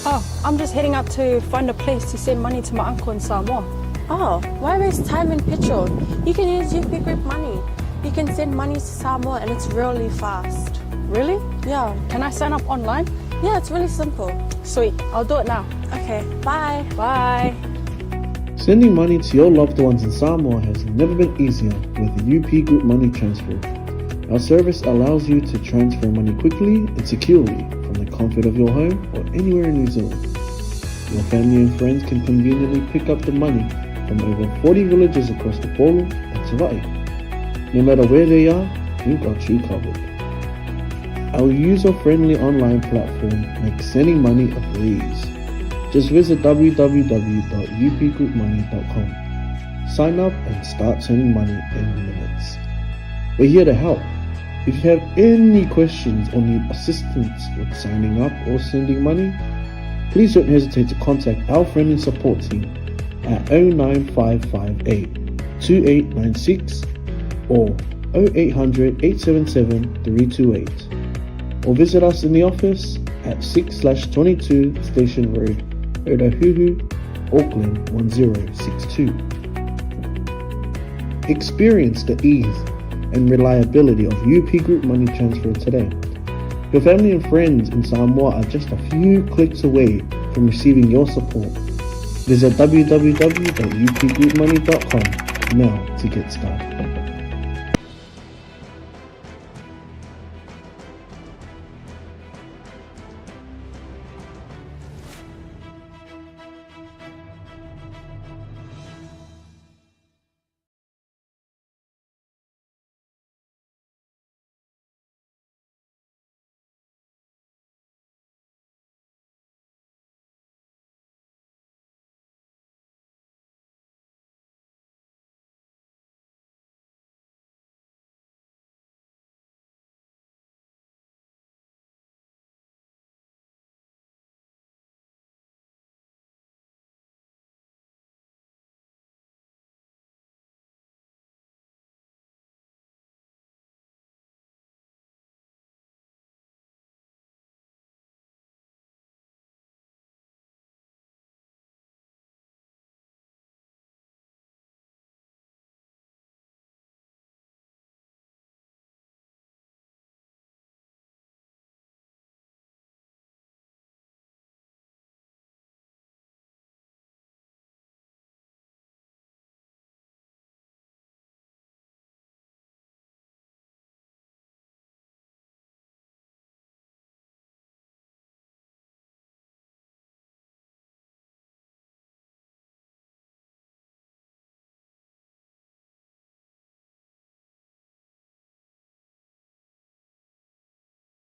Oh, I'm just heading out to find a place to send money to my uncle in Samoa. Oh, why waste time and petrol? You can use UP Group Money. You can send money to Samoa and it's really fast. Really? Yeah. Can I sign up online? Yeah, it's really simple. Sweet, I'll do it now. Okay, bye. Bye. Sending money to your loved ones in Samoa has never been easier with the UP Group Money Transfer. Our service allows you to transfer money quickly and securely from the comfort of your home or anywhere in New Zealand. Your family and friends can conveniently pick up the money from over 40 villages across the Polo and 𝚘𝚑𝚢. No matter where they are, we've got you covered. Our user-friendly online platform makes sending money a breeze. Just visit www.upgroupmoney.com. Sign up and start sending money in minutes. We're here to help. If you have any questions or need assistance with signing up or sending money, please don't hesitate to contact our friendly support team at 09558 2896 or 0800-877-328, or visit us in the office at 6/22 Station Road, Ōtahuhu, Auckland 1062. Experience the ease and reliability of UP Group Money Transfer today. Your family and friends in Samoa are just a few clicks away from receiving your support. Visit www.upgroupmoney.com now to get started.